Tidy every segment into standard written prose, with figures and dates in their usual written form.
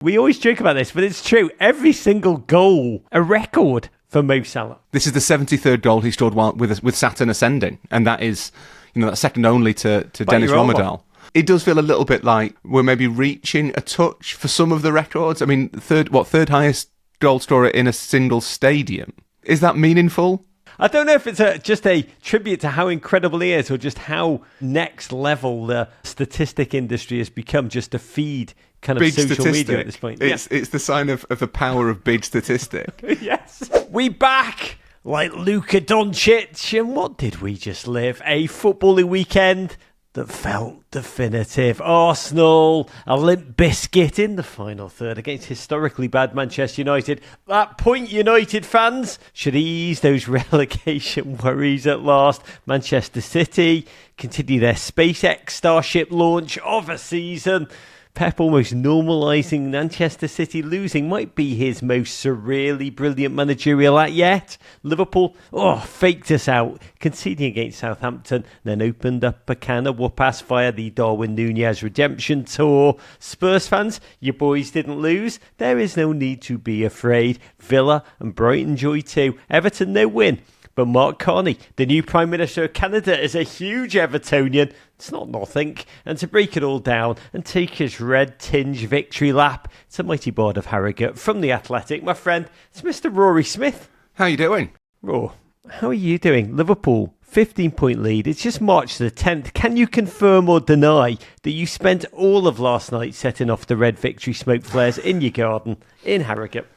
We always joke about this, but it's true. Every single goal, a record for Mo Salah. This is the 73rd goal he scored with Saturn ascending, and that is, that's second only to Dennis Rommedahl. It does feel a little bit like we're maybe reaching a touch for some of the records. I mean, third highest goal scorer in a single stadium. Is that meaningful? I don't know if it's just a tribute to how incredible he is, or just how next level the statistic industry has become, just to feed kind of big social statistic. media at this point. It's the sign of the power of big statistic. Yes. We back like Luka Doncic. And what did we just live? A footballing weekend that felt definitive. Arsenal, a limp biscuit in the final third against historically bad Manchester United. That point, United fans should ease those relegation worries at last. Manchester City continue their SpaceX Starship launch of a season. Pep almost normalising Manchester City losing might be his most surreally brilliant managerial act yet. Liverpool, faked us out, conceding against Southampton, then opened up a can of whoop-ass via the Darwin Núñez redemption tour. Spurs fans, your boys didn't lose. There is no need to be afraid. Villa and Brighton joy too. Everton, no win. But Mark Carney, the new Prime Minister of Canada, is a huge Evertonian. It's not nothing. And to break it all down and take his red-tinged victory lap, it's a mighty board of Harrogate from The Athletic. My friend, it's Mr. Rory Smith. How are you doing? Ro, how are you doing? Liverpool, 15-point lead. It's just March the 10th. Can you confirm or deny that you spent all of last night setting off the red victory smoke flares in your garden in Harrogate?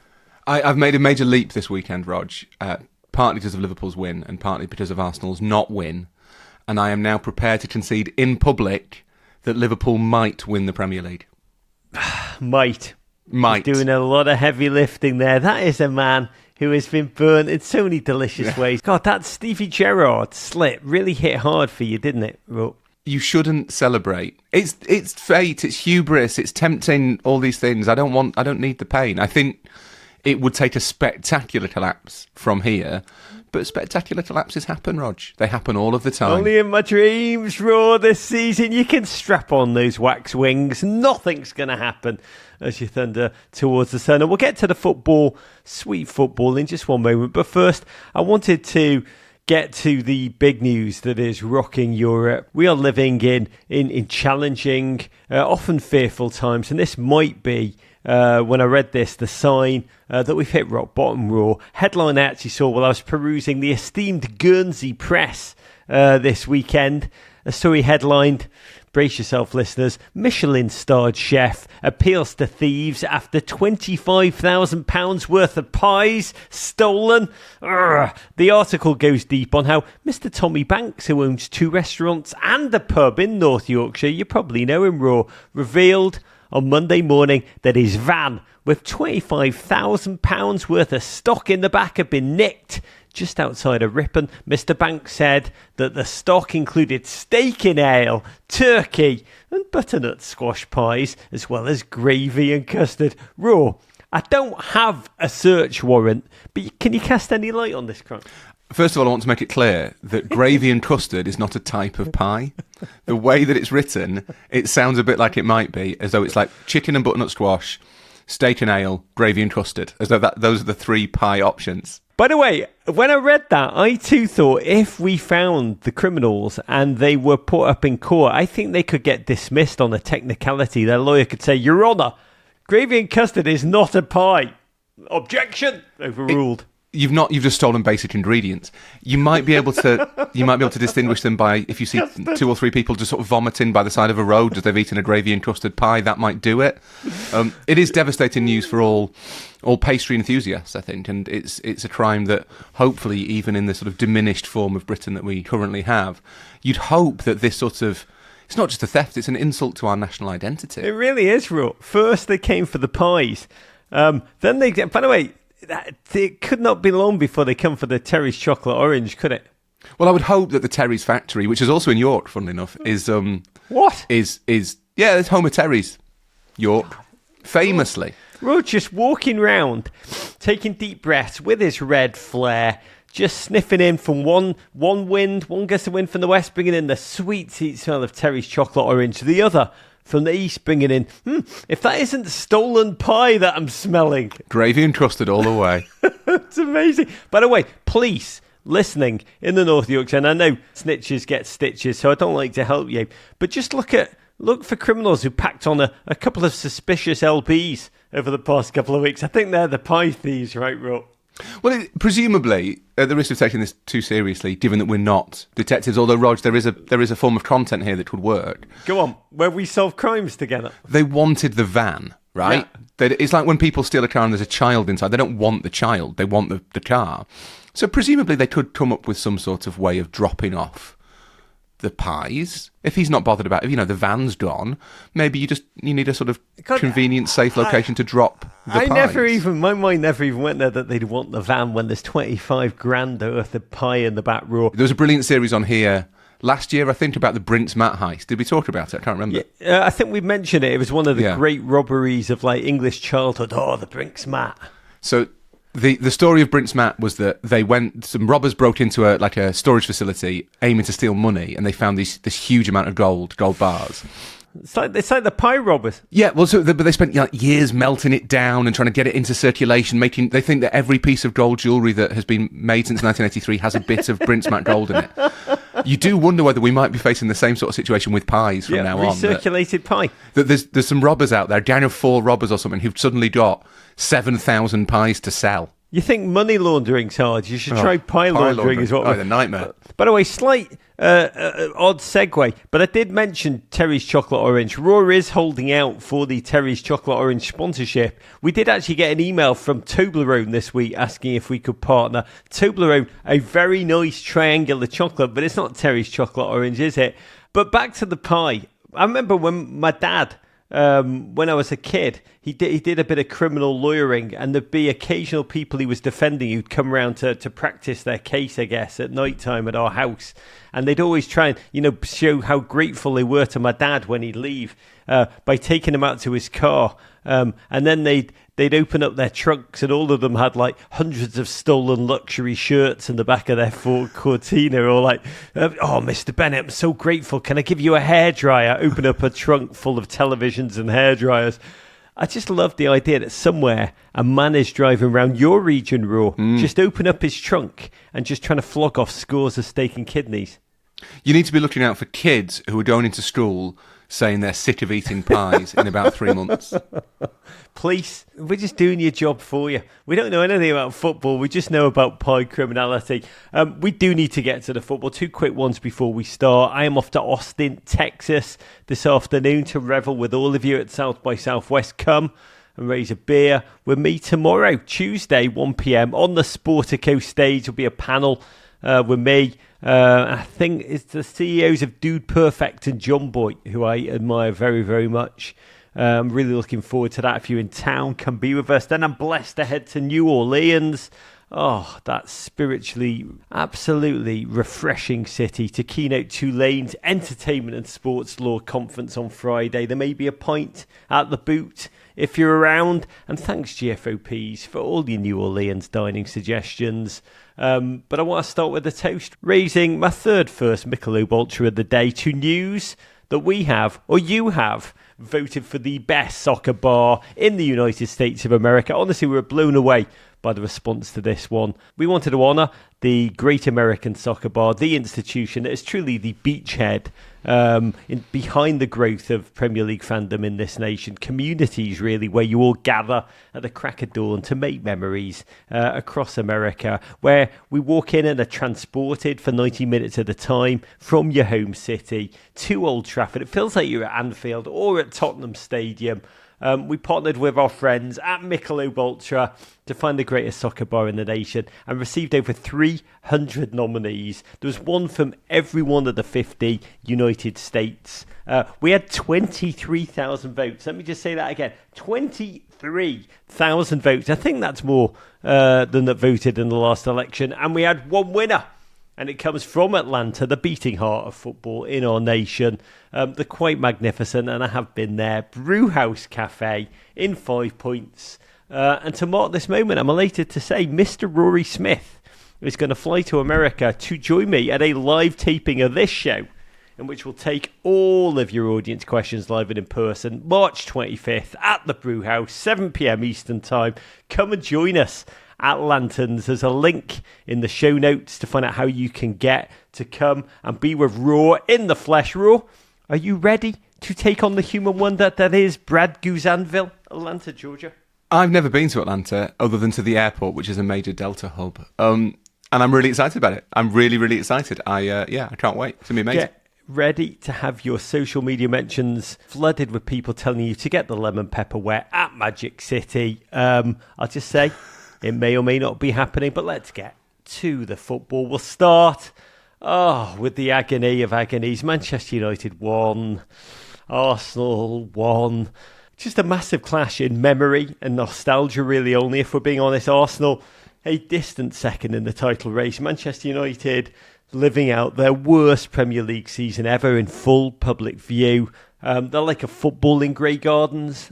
I've made a major leap this weekend, Rog. Partly because of Liverpool's win and partly because of Arsenal's not win. And I am now prepared to concede in public that Liverpool might win the Premier League. Might. He's doing a lot of heavy lifting there. That is a man who has been burnt in so many delicious ways. God, that Stevie Gerrard slip really hit hard for you, didn't it? Well, you shouldn't celebrate. It's fate, it's hubris, it's tempting, all these things. I don't need the pain. I think it would take a spectacular collapse from here, but spectacular collapses happen, Rog. They happen all of the time. Only in my dreams, Raw, this season. You can strap on those wax wings. Nothing's going to happen as you thunder towards the sun. And we'll get to the football, sweet football, in just one moment. But first, I wanted to get to the big news that is rocking Europe. We are living in challenging, often fearful times, and this might be, when I read this, the sign that we've hit rock bottom, Raw. Headline I actually saw while I was perusing the esteemed Guernsey press this weekend. A story headlined, brace yourself listeners, Michelin-starred chef appeals to thieves after £25,000 worth of pies stolen. Urgh. The article goes deep on how Mr. Tommy Banks, who owns 2 restaurants and a pub in North Yorkshire, you probably know him, Raw, revealed on Monday morning that his van with £25,000 worth of stock in the back had been nicked just outside of Ripon. Mr. Banks said that the stock included steak in ale, turkey and butternut squash pies, as well as gravy and custard. Raw, I don't have a search warrant, but can you cast any light on this crime? First of all, I want to make it clear that gravy and custard is not a type of pie. The way that it's written, it sounds a bit like it might be, as though it's like chicken and butternut squash, steak and ale, gravy and custard, as though those are the 3 pie options. By the way, when I read that, I too thought if we found the criminals and they were put up in court, I think they could get dismissed on a technicality. Their lawyer could say, Your Honour, gravy and custard is not a pie. Objection! Overruled. You've just stolen basic ingredients. You might be able to distinguish them by if you see 2 or 3 people just sort of vomiting by the side of a road as they've eaten a gravy and custard pie. That might do it. It is devastating news for all pastry enthusiasts, I think, and it's a crime that hopefully, even in the sort of diminished form of Britain that we currently have, you'd hope that this sort of, it's not just a theft, it's an insult to our national identity. It really is, Ro. First they came for the pies, then they, by the way, it could not be long before they come for the Terry's chocolate orange, could it? Well, I would hope that the Terry's factory, which is also in York, funnily enough, is what? Is it's home of Terry's, York, famously. Rod just walking round, taking deep breaths with his red flare, just sniffing in from one gust of wind from the west, bringing in the sweet smell of Terry's chocolate orange, the other from the east bringing in, if that isn't stolen pie that I'm smelling. Gravy and custard all the way. It's amazing. By the way, police listening in the North Yorkshire, and I know snitches get stitches, so I don't like to help you, but just look for criminals who packed on a couple of suspicious LPs over the past couple of weeks. I think they're the pie thieves, right, Rob? Well, presumably, at the risk of taking this too seriously, given that we're not detectives, although, Rog, there is a form of content here that would work. Go on, where we solve crimes together. They wanted the van, right? Yeah. It's like when people steal a car and there's a child inside. They don't want the child, they want the car. So presumably they could come up with some sort of way of dropping off the pies. If he's not bothered about, the van's gone, maybe you need a sort of convenient, safe location to drop the pies. My mind never even went there that they'd want the van when there's 25 grand worth of pie in the back row. There was a brilliant series on here last year, I think, about the Brinks Mat heist. Did we talk about it? I can't remember. Yeah, I think we mentioned it. It was one of the great robberies of like English childhood. Oh, the Brinks Mat. So The story of Brinks Mat was that some robbers broke into a storage facility aiming to steal money, and they found this huge amount of gold bars. It's like the pie robbers. Yeah, well, but they spent years melting it down and trying to get it into circulation. They think that every piece of gold jewellery that has been made since 1983 has a bit of Brinks Mat gold in it. You do wonder whether we might be facing the same sort of situation with pies from now on. Recirculated pie. That there's some robbers out there, down of 4 robbers or something, who've suddenly got 7,000 pies to sell. You think money laundering's hard? You should try pie laundering as well. Oh, the nightmare. By the way, slight odd segue, but I did mention Terry's Chocolate Orange. Raw is holding out for the Terry's Chocolate Orange sponsorship. We did actually get an email from Toblerone this week asking if we could partner. Toblerone, a very nice triangular chocolate, but it's not Terry's Chocolate Orange, is it? But back to the pie. I remember when my dad, when I was a kid, he did a bit of criminal lawyering, and there'd be occasional people he was defending who'd come around to practice their case, I guess, at night time at our house. And they'd always try and, show how grateful they were to my dad when he'd leave by taking him out to his car. And then they'd open up their trunks, and all of them had like hundreds of stolen luxury shirts in the back of their Ford Cortina, or like, oh, Mr. Bennett, I'm so grateful. Can I give you a hairdryer? Open up a trunk full of televisions and hairdryers. I just love the idea that somewhere a man is driving around your region, Raw, just open up his trunk and just trying to flog off scores of steak and kidneys. You need to be looking out for kids who are going into school saying they're sick of eating pies in about 3 months. Police, we're just doing your job for you. We don't know anything about football. We just know about pie criminality. We do need to get to the football. 2 quick ones before we start. I am off to Austin, Texas this afternoon to revel with all of you at South by Southwest. Come and raise a beer with me tomorrow, Tuesday, 1 p.m. on the Sportico stage. There'll be a panel with me. I think it's the CEOs of Dude Perfect and John Boy, who I admire very, very much. I'm really looking forward to that. If you're in town, come be with us. Then I'm blessed to head to New Orleans. Oh, that spiritually, absolutely refreshing city to keynote Tulane's Entertainment and Sports Law Conference on Friday. There may be a pint at the boot if you're around. And thanks, GFOPs, for all your New Orleans dining suggestions. But I want to start with a toast, raising my third first Michelob Ultra of the day to news that we have, or you have, voted for the best soccer bar in the United States of America. Honestly, we were blown away by the response to this one. We wanted to honour the Great American Soccer Bar, the institution that is truly the beachhead behind the growth of Premier League fandom in this nation. Communities, really, where you all gather at the crack of dawn to make memories across America, where we walk in and are transported for 90 minutes at a time from your home city to Old Trafford. It feels like you're at Anfield or at Tottenham Stadium. We partnered with our friends at Michelob Ultra to find the greatest soccer bar in the nation and received over 300 nominees. There was one from every one of the 50 United States. We had 23,000 votes. Let me just say that again. 23,000 votes. I think that's more than that voted in the last election. And we had one winner. And it comes from Atlanta, the beating heart of football in our nation. They're quite magnificent, and I have been there. Brewhouse Cafe in 5 Points. And to mark this moment, I'm elated to say Mr. Rory Smith is going to fly to America to join me at a live taping of this show in which we'll take all of your audience questions live and in person, March 25th at the Brewhouse, 7 p.m. Eastern Time. Come and join us at Lanterns. There's a link in the show notes to find out how you can get to come and be with Raw in the flesh. Raw, are you ready to take on the human wonder that is Brad Guzanville, Atlanta, Georgia? I've never been to Atlanta other than to the airport, which is a major Delta hub. And I'm really excited about it. I'm really, really excited. I can't wait. It's going to be amazing. Get ready to have your social media mentions flooded with people telling you to get the lemon pepper wet at Magic City. I'll just say it may or may not be happening, but let's get to the football. We'll start with the agony of agonies. Manchester United won. Arsenal won. Just a massive clash in memory and nostalgia, really, only, if we're being honest. Arsenal, a distant second in the title race. Manchester United living out their worst Premier League season ever in full public view. They're like a football in Grey Gardens.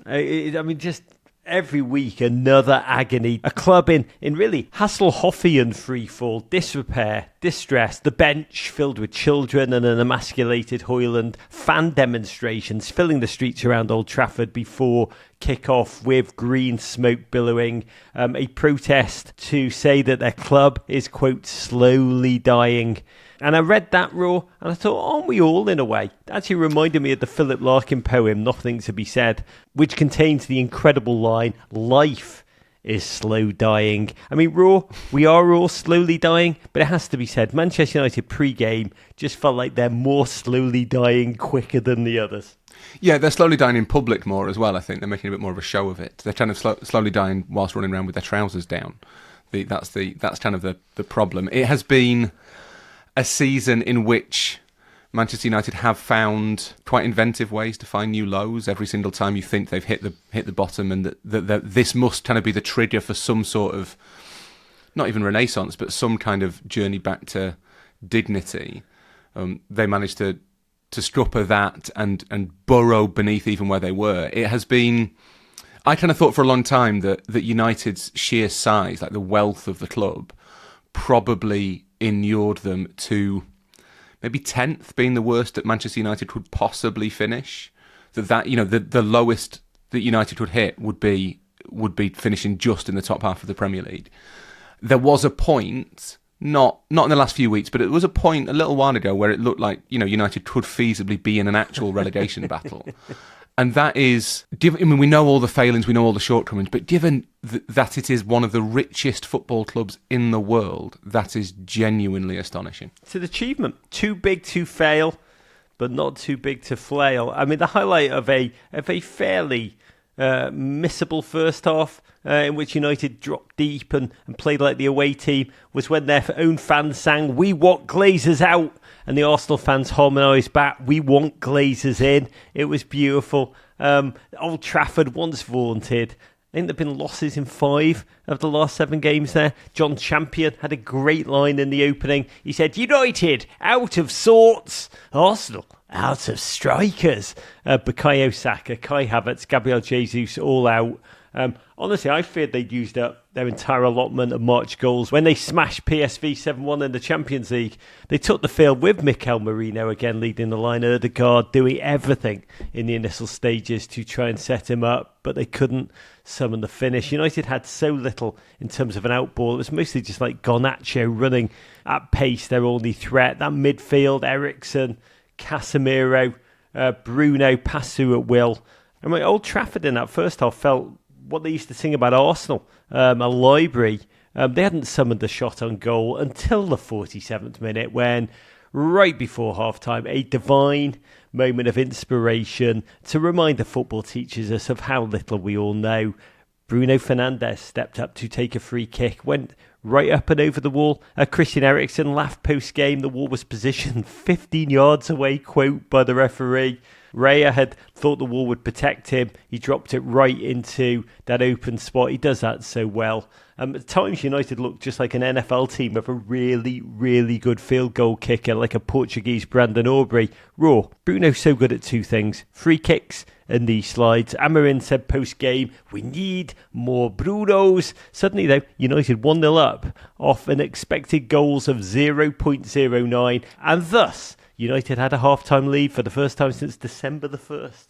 Just every week another agony. A club in really Hasselhoffian freefall, disrepair, distress, the bench filled with children and an emasculated Hoyland, fan demonstrations filling the streets around Old Trafford before kick-off with green smoke billowing, a protest to say that their club is, quote, slowly dying. And I read that, Raw, and I thought, aren't we all in a way? It actually reminded me of the Philip Larkin poem, Nothing to be Said, which contains the incredible line, life is slow dying. I mean, Raw, we are all slowly dying, but it has to be said, Manchester United pre-game just felt like they're more slowly dying quicker than the others. Yeah, they're slowly dying in public more as well, I think. They're making a bit more of a show of it. They're kind of slowly dying whilst running around with their trousers down. That's kind of the problem. It has been a season in which Manchester United have found quite inventive ways to find new lows every single time you think they've hit the bottom, and that this must kind of be the trigger for some sort of, not even renaissance, but some kind of journey back to dignity. They managed to scupper that and burrow beneath even where they were. It has been, I kind of thought for a long time that United's sheer size, like the wealth of the club, probably inured them to maybe 10th being the worst that Manchester United could possibly finish. The lowest that United would hit would be finishing just in the top half of the Premier League. There was a point, not in the last few weeks, but it was a point a little while ago where it looked like, United could feasibly be in an actual relegation battle. And that is, we know all the failings, we know all the shortcomings, but given that it is one of the richest football clubs in the world, that is genuinely astonishing. It's an achievement. Too big to fail, but not too big to flail. I mean, the highlight of a fairly missable first half, in which United dropped deep and played like the away team, was when their own fans sang, "We want Glazers out," and the Arsenal fans harmonised back, "We want Glazers in." It was beautiful. Old Trafford, once vaunted, I think there have been losses in 5 of the last 7 games there. John Champion had a great line in the opening. He said, "United out of sorts, Arsenal out of strikers." Bukayo Saka, Kai Havertz, Gabriel Jesus all out. Honestly, I feared they'd used up their entire allotment of March goals. When they smashed PSV 7-1 in the Champions League, they took the field with Mikel Merino again leading the line, Ødegaard doing everything in the initial stages to try and set him up, but they couldn't summon the finish. United had so little in terms of an outball. It was mostly just like Garnacho running at pace, their only threat. That midfield, Eriksen, Casemiro, Bruno, pass through at will. And Old Trafford in that first half felt what they used to sing about Arsenal, a library. They hadn't summoned the shot on goal until the 47th minute, when, right before half-time, a divine moment of inspiration to remind the football teachers us of how little we all know. Bruno Fernandes stepped up to take a free kick, went right up and over the wall. Christian Eriksen laughed post-game. The wall was positioned 15 yards away, quote, by the referee. Raya had thought the wall would protect him. He dropped it right into that open spot. He does that so well. At times, United looked just like an NFL team with a really, really good field goal kicker, like a Portuguese Brandon Aubrey. Raw, Bruno's so good at 2 things, free kicks and knee slides. Amarin said post-game, "We need more Brunos." Suddenly, though, United 1-0 up off an expected goals of 0.09, and thus United had a half-time lead for the first time since December the 1st.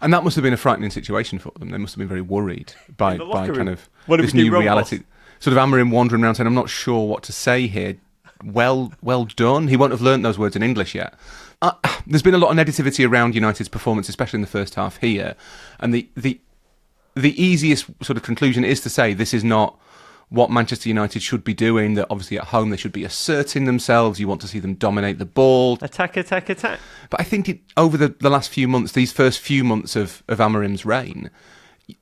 And that must have been a frightening situation for them. They must have been very worried by kind of what this new reality. Sort of Amorim wandering around saying, I'm not sure what to say here. Well done. He won't have learnt those words in English yet. There's been a lot of negativity around United's performance, especially in the first half here. And the easiest sort of conclusion is to say this is not what Manchester United should be doing, that obviously at home they should be asserting themselves. You want to see them dominate the ball. Attack. But I think over the last few months, these first few months of Amorim's reign,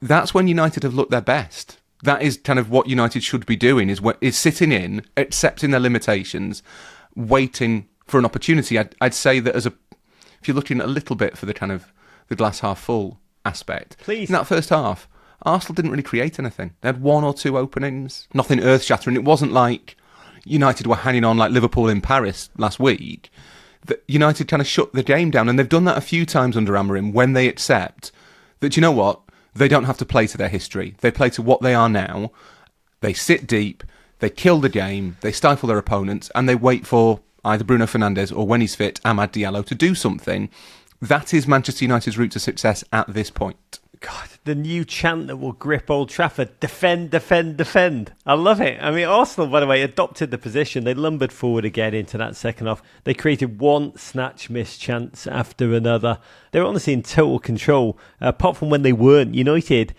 that's when United have looked their best. That is kind of what United should be doing, is sitting in, accepting their limitations, waiting for an opportunity. I'd say that if you're looking a little bit for the kind of the glass half full aspect, please. In that first half, Arsenal didn't really create anything. They had one or two openings, nothing earth-shattering. It wasn't like United were hanging on like Liverpool in Paris last week. United kind of shut the game down, and they've done that a few times under Amorim when they accept that, you know what, they don't have to play to their history. They play to what they are now. They sit deep, they kill the game, they stifle their opponents, and they wait for either Bruno Fernandes or, when he's fit, Amad Diallo to do something. That is Manchester United's route to success at this point. God, the new chant that will grip Old Trafford: defend, defend, defend. I love it. I mean, Arsenal, by the way, adopted the position. They lumbered forward again into that second half. They created one snatch-miss chance after another. They were honestly in total control, apart from when they weren't. United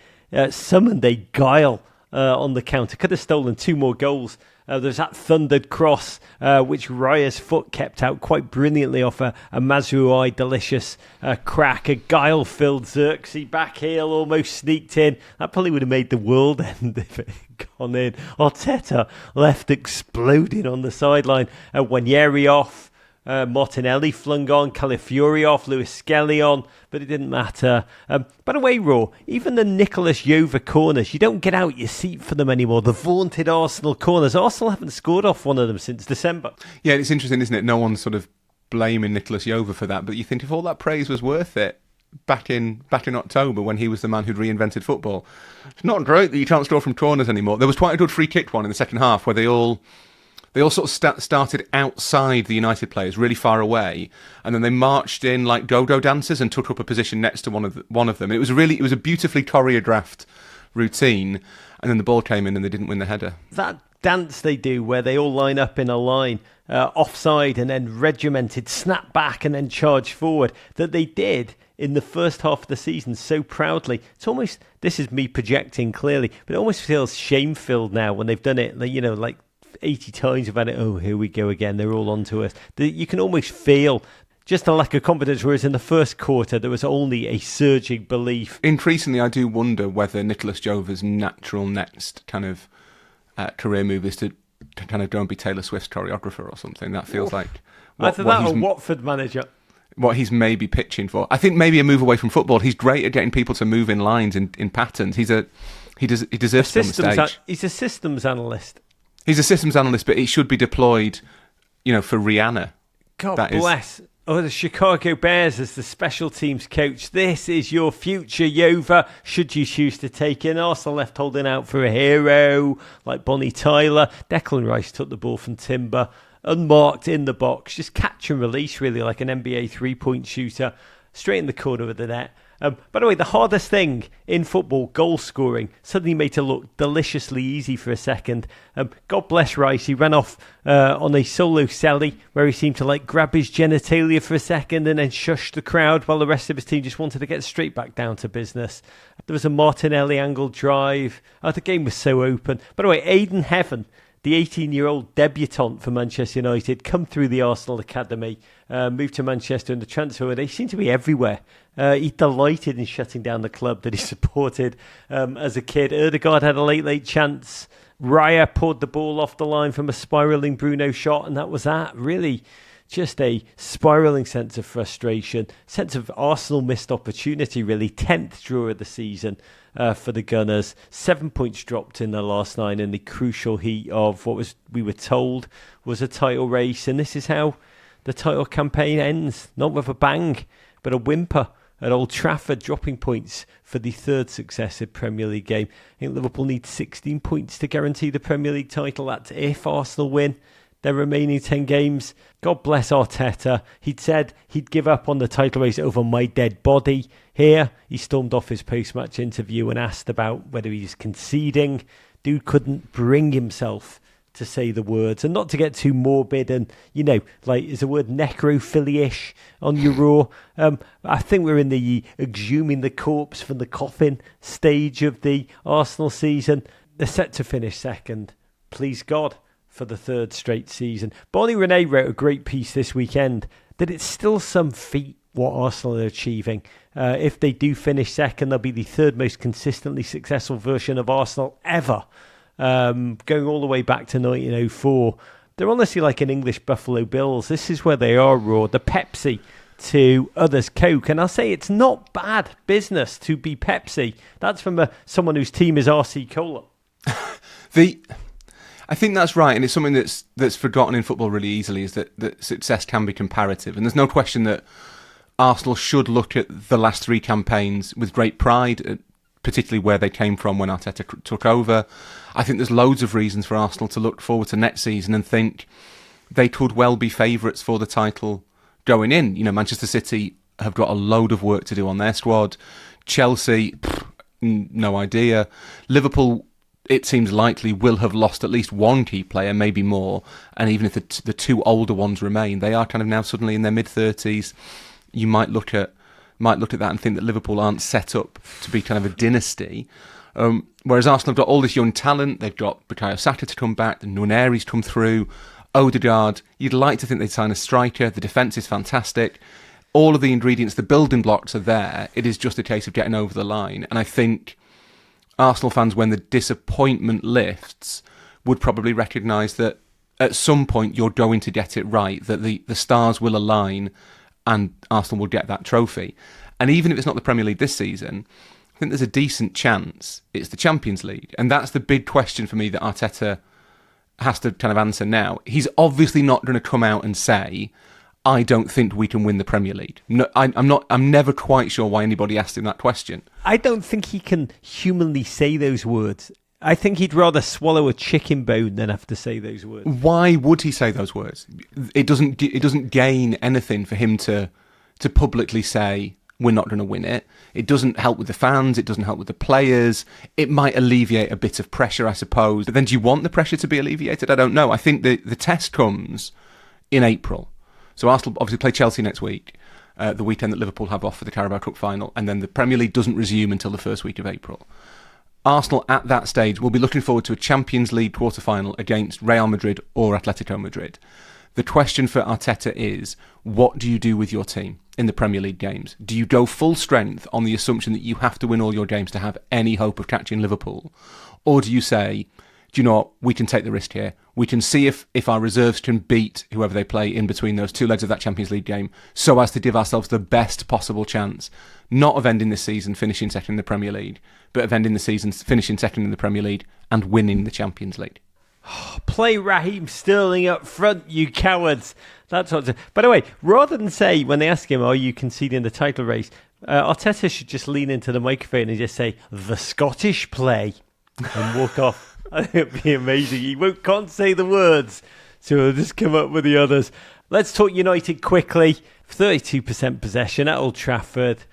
summoned a guile on the counter. Could have stolen 2 more goals. There's that thundered cross, which Raya's foot kept out quite brilliantly off a Mazraoui delicious crack. A guile-filled Xerxes back heel almost sneaked in. That probably would have made the world end if it had gone in. Arteta left exploding on the sideline. Wanyeri off. Martinelli flung on, Calafiori off, Lewis Skelly on, but it didn't matter. By the way, Raw, even the Nicholas Jova corners, you don't get out your seat for them anymore. The vaunted Arsenal corners. Arsenal haven't scored off one of them since December. Yeah, it's interesting, isn't it? No one's sort of blaming Nicholas Jova for that, but you think if all that praise was worth it back in October when he was the man who'd reinvented football, it's not great that you can't score from corners anymore. There was quite a good free kick one in the second half where they all sort of started outside the United players, really far away, and then they marched in like go-go dancers and took up a position next to one of them. It was a beautifully choreographed routine, and then the ball came in and they didn't win the header. That dance they do where they all line up in a line, offside, and then regimented, snap back and then charge forward, that they did in the first half of the season so proudly. It's almost, this is me projecting clearly, but it almost feels shame-filled now when they've done it, like 80 times about it. Oh, here we go again. They're all onto us. You can almost feel just a lack of confidence, whereas in the first quarter there was only a surging belief. Increasingly, I do wonder whether Nicholas Jova's natural next kind of career move is to kind of go and be Taylor Swift's choreographer or something. That feels like either that or Watford manager. What he's maybe pitching for. I think maybe a move away from football. He's great at getting people to move in lines, in patterns. He deserves to be on the stage. He's a systems analyst. He's a systems analyst, but he should be deployed, for Rihanna. God bless. The Chicago Bears as the special teams coach. This is your future, Jova, should you choose to take in. Arsenal left holding out for a hero like Bonnie Tyler. Declan Rice took the ball from Timber, unmarked in the box. Just catch and release, really, like an NBA three-point shooter. Straight in the corner of the net. By the way, the hardest thing in football, goal scoring, suddenly made it look deliciously easy for a second. God bless Rice. He ran off on a solo celly where he seemed to grab his genitalia for a second and then shush the crowd while the rest of his team just wanted to get straight back down to business. There was a Martinelli angled drive. The game was so open. By the way, Aidan Heaven, the 18-year-old debutant for Manchester United, come through the Arsenal Academy, moved to Manchester in the transfer window. He seemed to be everywhere. He delighted in shutting down the club that he supported as a kid. Ødegaard had a late chance. Raya poured the ball off the line from a spiralling Bruno shot, and that was that. Really, just a spiralling sense of frustration, sense of Arsenal missed opportunity, really. 10th draw of the season for the Gunners. 7 points dropped in the last 9 in the crucial heat of what we were told was a title race. And this is how the title campaign ends. Not with a bang, but a whimper at Old Trafford, dropping points for the 3rd successive Premier League game. I think Liverpool need 16 points to guarantee the Premier League title. That's if Arsenal win. their remaining 10 games. God bless Arteta. He'd said he'd give up on the title race over my dead body. Here, he stormed off his post-match interview and asked about whether he's conceding. Dude couldn't bring himself to say the words, and not to get too morbid and, is the word necrophilia-ish on your Raw. I think we're in the exhuming the corpse from the coffin stage of the Arsenal season. They're set to finish second, please God, for the third straight season. Bonnie Renee wrote a great piece this weekend that it's still some feat what Arsenal are achieving. If they do finish second, they'll be the third most consistently successful version of Arsenal ever. Going all the way back to 1904. They're honestly like an English Buffalo Bills. This is where they are, Raw. The Pepsi to others' Coke. And I'll say it's not bad business to be Pepsi. That's from someone whose team is RC Cola. I think that's right, and it's something that's forgotten in football really easily, is that success can be comparative. And there's no question that Arsenal should look at the last three campaigns with great pride, particularly where they came from when Arteta took over. I think there's loads of reasons for Arsenal to look forward to next season and think they could well be favourites for the title going in. Manchester City have got a load of work to do on their squad. Chelsea, no idea. Liverpool, it seems likely, will have lost at least one key player, maybe more. And even if the two older ones remain, they are kind of now suddenly in their mid-30s. You might look at that and think that Liverpool aren't set up to be kind of a dynasty. Whereas Arsenal have got all this young talent. They've got Bukayo Saka to come back, the Nuneri's come through, Odegaard. You'd like to think they'd sign a striker. The defence is fantastic. All of the ingredients, the building blocks are there. It is just a case of getting over the line. And I think Arsenal fans, when the disappointment lifts, would probably recognise that at some point you're going to get it right, that the stars will align and Arsenal will get that trophy. And even if it's not the Premier League this season, I think there's a decent chance it's the Champions League. And that's the big question for me that Arteta has to kind of answer now. He's obviously not going to come out and say, I don't think we can win the Premier League. No, I'm never quite sure why anybody asked him that question. I don't think he can humanly say those words. I think he'd rather swallow a chicken bone than have to say those words. Why would he say those words? It doesn't gain anything for him to publicly say we're not going to win it. It doesn't help with the fans. It doesn't help with the players. It might alleviate a bit of pressure, I suppose. But then do you want the pressure to be alleviated? I don't know. I think the test comes in April. So Arsenal obviously play Chelsea next week, the weekend that Liverpool have off for the Carabao Cup final, and then the Premier League doesn't resume until the first week of April. Arsenal at that stage will be looking forward to a Champions League quarter-final against Real Madrid or Atletico Madrid. The question for Arteta is, what do you do with your team in the Premier League games? Do you go full strength on the assumption that you have to win all your games to have any hope of catching Liverpool? Or do you say, do you know what, we can take the risk here. We can see if our reserves can beat whoever they play in between those two legs of that Champions League game, so as to give ourselves the best possible chance, not of ending this season finishing second in the Premier League, but of ending the season finishing second in the Premier League and winning the Champions League. Play Raheem Sterling up front, you cowards. That's what. By the way, rather than say, when they ask him, are you conceding the title race, Arteta should just lean into the microphone and just say, the Scottish play, and walk off. I think it'd be amazing. He can't say the words, so he'll just come up with the others. Let's talk United quickly. 32% possession at Old Trafford.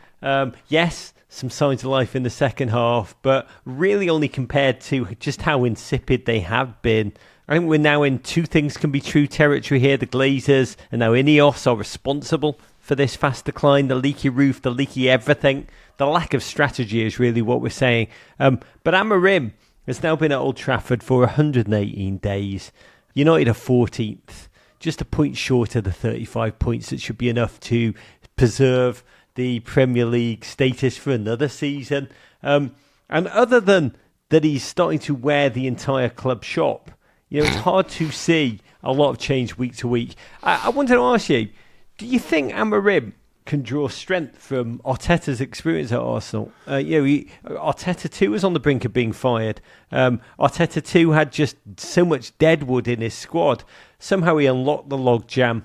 Yes, some signs of life in the second half, but really only compared to just how insipid they have been. I think we're now in two things can be true territory here. The Glazers and now Ineos are responsible for this fast decline, the leaky roof, the leaky everything. The lack of strategy is really what we're saying. But Amorim has now been at Old Trafford for 118 days. United are 14th, just a point short of the 35 points that should be enough to preserve the Premier League status for another season. And other than that, he's starting to wear the entire club shop. It's hard to see a lot of change week to week. I wanted to ask you, do you think Amorim can draw strength from Arteta's experience at Arsenal? Arteta too was on the brink of being fired. Arteta too had just so much deadwood in his squad. Somehow he unlocked the logjam,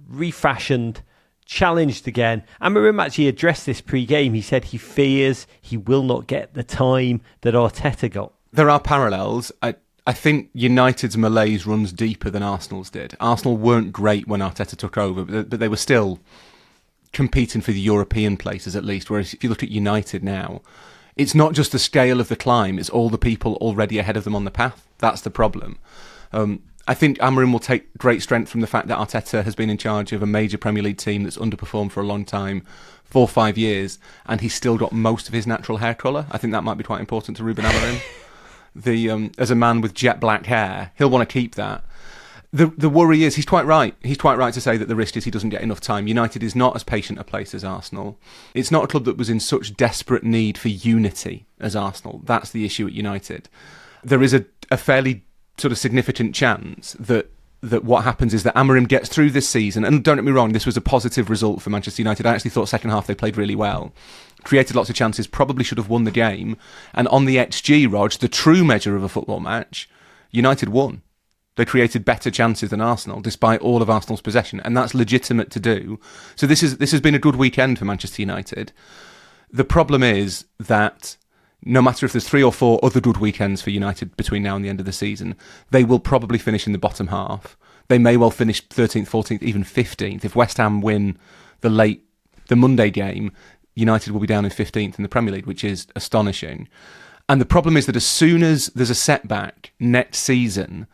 refashioned, challenged again. Amorim actually addressed this pre-game. He said he fears he will not get the time that Arteta got. There are parallels. I think United's malaise runs deeper than Arsenal's did. Arsenal weren't great when Arteta took over, but they were still competing for the European places at least, whereas if you look at United now, it's not just the scale of the climb, it's all the people already ahead of them on the path. That's the problem. I think Amorim will take great strength from the fact that Arteta has been in charge of a major Premier League team that's underperformed for a long time, 4 or 5 years, and he's still got most of his natural hair colour. I think that might be quite important to Ruben Amorim. As a man with jet black hair, he'll want to keep that. The worry is, he's quite right. He's quite right to say that the risk is he doesn't get enough time. United is not as patient a place as Arsenal. It's not a club that was in such desperate need for unity as Arsenal. That's the issue at United. There is a fairly sort of significant chance that what happens is that Amorim gets through this season, and don't get me wrong, this was a positive result for Manchester United. I actually thought second half they played really well, created lots of chances, probably should have won the game, and on the XG, Rog, the true measure of a football match, United won. They created better chances than Arsenal, despite all of Arsenal's possession, and that's legitimate to do. So this has been a good weekend for Manchester United. The problem is that no matter if there's 3 or 4 other good weekends for United between now and the end of the season, they will probably finish in the bottom half. They may well finish 13th, 14th, even 15th. If West Ham win the Monday game, United will be down in 15th in the Premier League, which is astonishing. And the problem is that as soon as there's a setback next season,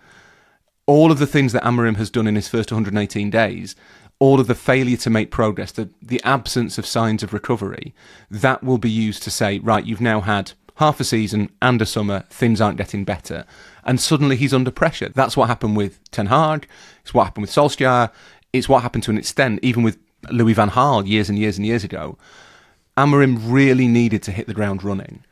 all of the things that Amorim has done in his first 118 days, all of the failure to make progress, the absence of signs of recovery, that will be used to say, right, you've now had half a season and a summer, things aren't getting better. And suddenly he's under pressure. That's what happened with Ten Hag, it's what happened with Solskjaer, it's what happened to an extent even with Louis van Gaal years and years and years ago. Amorim really needed to hit the ground running.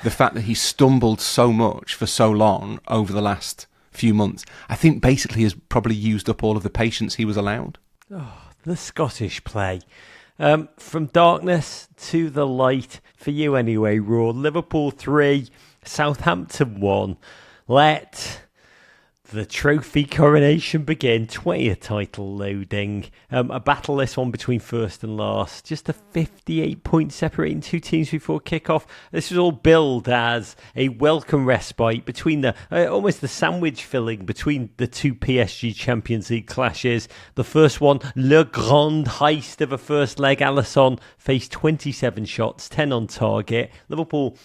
The fact that he stumbled so much for so long over the last few months, I think basically has probably used up all of the patience he was allowed. Oh, the Scottish play. From darkness to the light, for you anyway, Raw. Liverpool 3, Southampton 1. Let the trophy coronation begin. 20th title loading. A battle this one between first and last. Just a 58 point separating two teams before kickoff. This was all billed as a welcome respite between the almost the sandwich filling between the two PSG Champions League clashes. The first one, Le Grand Heist of a first leg. Alisson faced 27 shots, 10 on target. Liverpool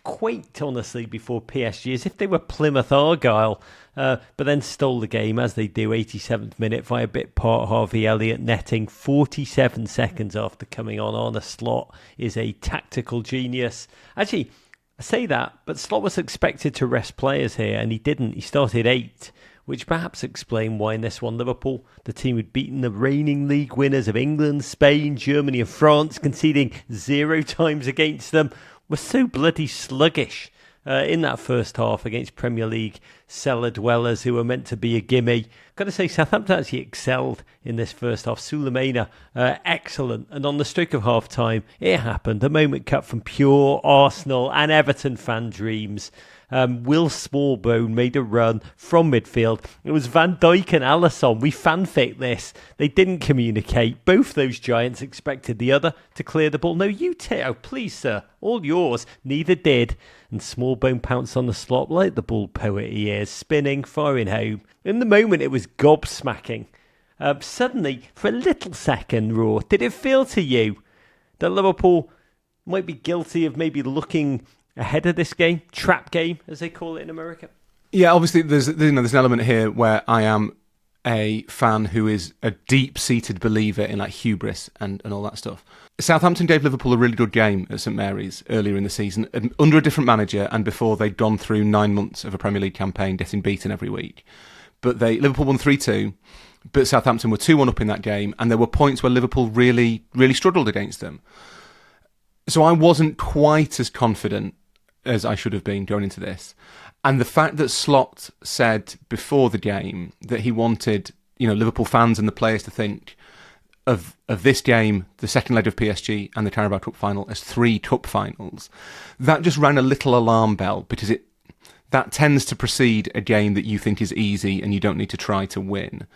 quaked honestly before PSG as if they were Plymouth Argyle, but then stole the game as they do. 87th minute via bit part Harvey Elliott netting 47 seconds after coming on. A Slot is a tactical genius. Actually, I say that, but Slot was expected to rest players here and he didn't. He started 8, which perhaps explained why in this one Liverpool, the team who'd beaten the reigning league winners of England, Spain, Germany and France, conceding 0 times against them, were so bloody sluggish in that first half against Premier League cellar dwellers who were meant to be a gimme. Got to say, Southampton actually excelled in this first half. Sulemana, excellent. And on the stroke of half-time, it happened. A moment cut from pure Arsenal and Everton fan dreams. Will Smallbone made a run from midfield. It was Van Dijk and Alisson. We fanfic this. They didn't communicate. Both those giants expected the other to clear the ball. No, you take. Oh, please, sir. All yours. Neither did. And Smallbone pounced on the slot like the ball poet he is, spinning, firing home. In the moment, it was gobsmacking. Suddenly, for a little second, Raw, did it feel to you that Liverpool might be guilty of maybe looking ahead of this game, trap game as they call it in America? Yeah, obviously there's an element here where I am a fan who is a deep-seated believer in like hubris and all that stuff. Southampton gave Liverpool a really good game at St Mary's earlier in the season under a different manager and before they'd gone through 9 months of a Premier League campaign getting beaten every week. But Liverpool won 3-2, but Southampton were 2-1 up in that game, and there were points where Liverpool really, really struggled against them. So I wasn't quite as confident as I should have been going into this. And the fact that Slot said before the game that he wanted, Liverpool fans and the players to think of this game, the second leg of PSG and the Carabao Cup final as 3 cup finals, that just rang a little alarm bell because that tends to precede a game that you think is easy and you don't need to try to win.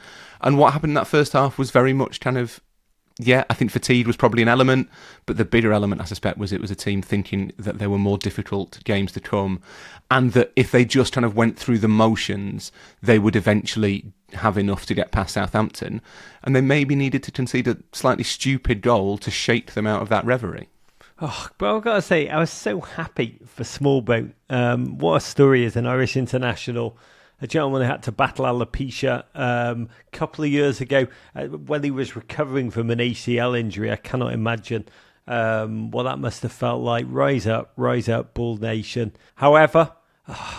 And what happened in that first half was very much kind of Yeah, I think fatigue was probably an element, but the bigger element, I suspect, was it was a team thinking that there were more difficult games to come, and that if they just kind of went through the motions, they would eventually have enough to get past Southampton, and they maybe needed to concede a slightly stupid goal to shake them out of that reverie. Oh, but I've got to say, I was so happy for Smallboat. What a story as an Irish international. A gentleman who had to battle alopecia a couple of years ago when he was recovering from an ACL injury. I cannot imagine what that must have felt like. Rise up, Bull Nation. However,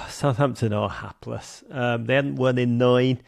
Southampton are hapless. They hadn't won in 9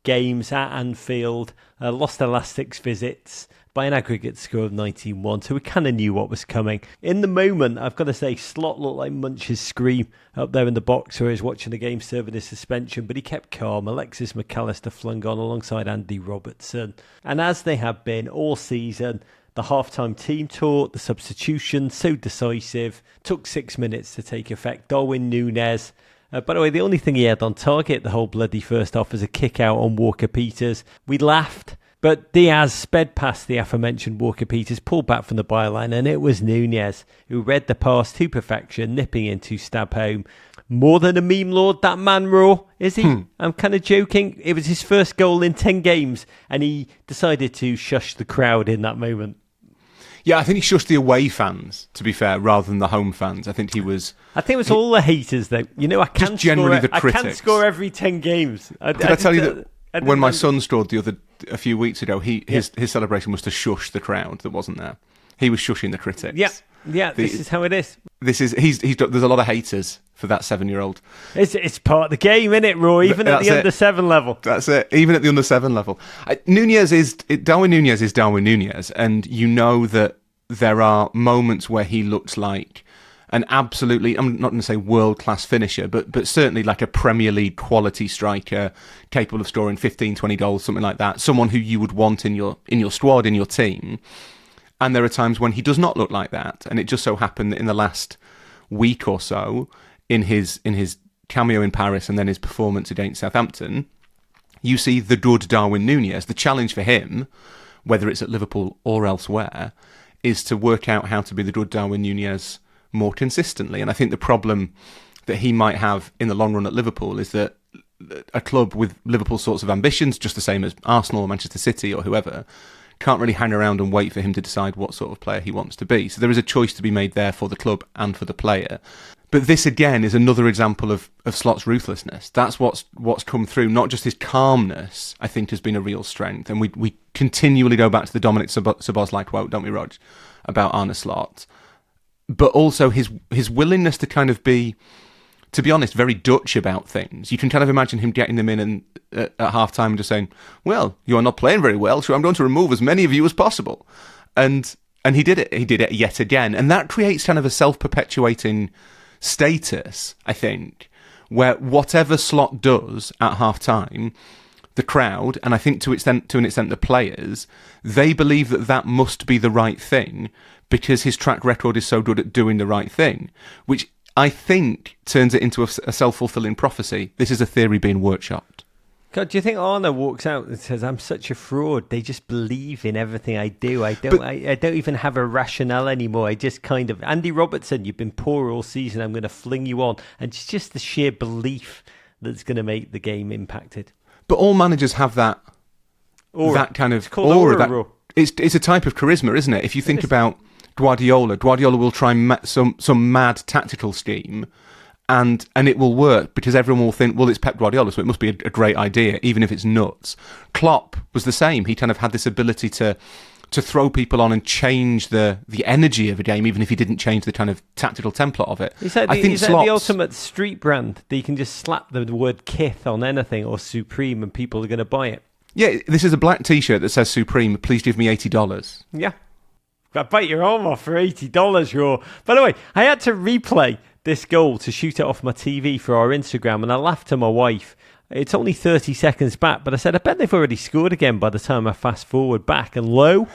games at Anfield, lost their last 6 visits by an aggregate score of 19-1, so we kind of knew what was coming. In the moment, I've got to say, Slot looked like Munch's scream up there in the box where he was watching the game serving his suspension, but he kept calm. Alexis McAllister flung on alongside Andy Robertson. And as they have been all season, the half-time team talk, the substitution, so decisive, took 6 minutes to take effect. Darwin Núñez, by the way, the only thing he had on target the whole bloody first half was a kick out on Walker-Peters. We laughed. But Diaz sped past the aforementioned Walker-Peters, pulled back from the byline, and it was Núñez who read the pass to perfection, nipping in to stab home. More than a meme lord, that man raw, is he? I'm kind of joking. It was his first goal in 10 games, and he decided to shush the crowd in that moment. Yeah, I think he shushed the away fans, to be fair, rather than the home fans. I think it was all the haters, though. You know, I can score every 10 games. Did I tell you that when my son scored a few weeks ago, his celebration was to shush the crowd that wasn't there. He was shushing the critics. Yeah. This is how it is. There's a lot of haters for that 7-year-old. It's part of the game, isn't it, Roy? Even at the under 7 level. That's it. Even at the under 7 level, Darwin Núñez is Darwin Núñez, and you know that there are moments where he looks like an absolutely, I'm not going to say world-class finisher, but certainly like a Premier League quality striker, capable of scoring 15, 20 goals, something like that. Someone who you would want in your squad, in your team. And there are times when he does not look like that. And it just so happened that in the last week or so, in his cameo in Paris and then his performance against Southampton, you see the good Darwin Núñez. The challenge for him, whether it's at Liverpool or elsewhere, is to work out how to be the good Darwin Núñez more consistently. And I think the problem that he might have in the long run at Liverpool is that a club with Liverpool sorts of ambitions, just the same as Arsenal or Manchester City or whoever, can't really hang around and wait for him to decide what sort of player he wants to be. So there is a choice to be made there for the club and for the player. But this again is another example of Slot's ruthlessness. That's what's come through. Not just his calmness, I think, has been a real strength. And we continually go back to the Dominic Szoboszlai quote, don't we, Rog, about Arne Slot. But also his willingness to kind of be, to be honest, very Dutch about things. You can kind of imagine him getting them in and at half-time and just saying, well, you are not playing very well, so I'm going to remove as many of you as possible. And he did it. He did it yet again. And that creates kind of a self-perpetuating status, I think, where whatever Slot does at half-time, the crowd, and I think to an extent the players, they believe that must be the right thing because his track record is so good at doing the right thing, which I think turns it into a self-fulfilling prophecy. This is a theory being workshopped. God, do you think Arne walks out and says, I'm such a fraud? They just believe in everything I do. I don't even have a rationale anymore. I just kind of, Andy Robertson, you've been poor all season. I'm going to fling you on. And it's just the sheer belief that's going to make the game impacted. But all managers have that kind of aura. It's a type of charisma, isn't it? If you think about Guardiola will try some mad tactical scheme, and it will work because everyone will think, well, it's Pep Guardiola, so it must be a great idea, even if it's nuts. Klopp was the same. He kind of had this ability to throw people on and change the energy of a game, even if he didn't change the kind of tactical template of it. He's like the ultimate street brand that you can just slap the word Kith on anything or Supreme and people are going to buy it. Yeah, this is a black T-shirt that says Supreme, please give me $80. Yeah. I bite your arm off for $80, Raw. By the way, I had to replay this goal to shoot it off my TV for our Instagram, and I laughed to my wife. It's only 30 seconds back, but I said, I bet they've already scored again by the time I fast forward back. And lo,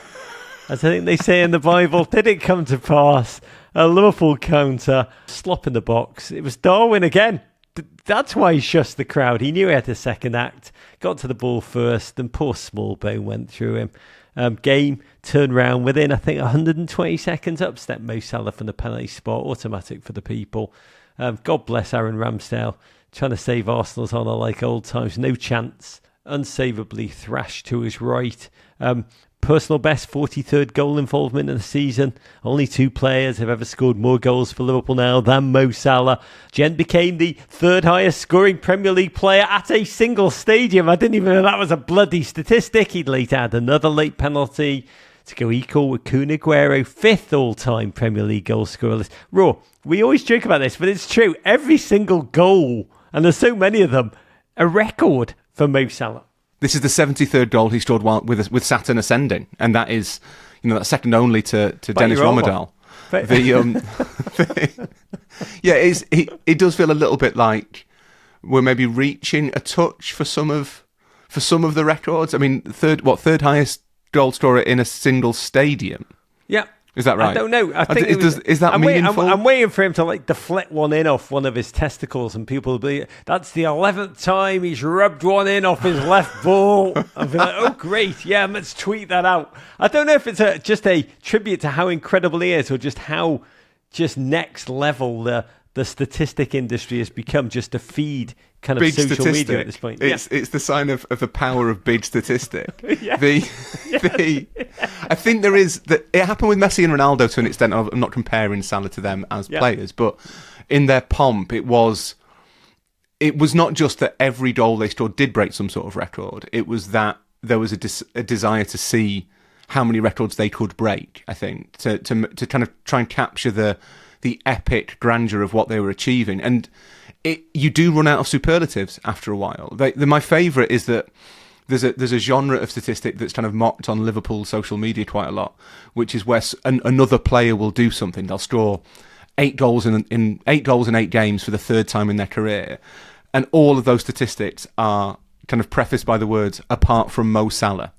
as I think they say in the Bible, did it come to pass? A Liverpool counter, slop in the box. It was Darwin again. That's why he shushed the crowd. He knew he had a second act, got to the ball first, and poor Smallbone went through him. game, turned round within, I think, 120 seconds, up stepped Mo Salah from the penalty spot, automatic for the people. God bless Aaron Ramsdale, trying to save Arsenal's honour like old times. No chance, unsavably thrashed to his right. Personal best 43rd goal involvement in the season. Only 2 players have ever scored more goals for Liverpool now than Mo Salah. Gent became the 3rd highest scoring Premier League player at a single stadium. I didn't even know that was a bloody statistic. He'd later had another late penalty to go equal with Kun Aguero, 5th all-time Premier League goal scorer list. Raw, we always joke about this, but it's true. Every single goal, and there's so many of them, a record for Mo Salah. This is the 73rd goal he scored while with Saturn ascending, and that is, that's second only to Dennis Romerdal. It does feel a little bit like we're maybe reaching a touch for some of the records. I mean, third highest goal scorer in a single stadium. Yeah. Is that right? I don't know. I think is that meaningful? I'm waiting for him to deflect one in off one of his testicles, and people will be, that's the 11th time he's rubbed one in off his left ball. I'll be like, oh great, yeah, let's tweet that out. I don't know if it's just a tribute to how incredible he is, or just how next level the statistic industry has become, just a feed kind of big social statistic. Media at this point. It's the sign of the power of big statistic. Yeah. I think there is that. It happened with Messi and Ronaldo to an extent. I'm not comparing Salah to them as players, but in their pomp, it was not just that every goal they scored did break some sort of record. It was that there was a desire to see how many records they could break. I think to kind of try and capture the epic grandeur of what they were achieving. And you do run out of superlatives after a while. My favourite is that there's a genre of statistic that's kind of mocked on Liverpool social media quite a lot, which is where another player will do something. They'll score 8 goals in 8 games for the 3rd time in their career. And all of those statistics are kind of prefaced by the words, apart from Mo Salah.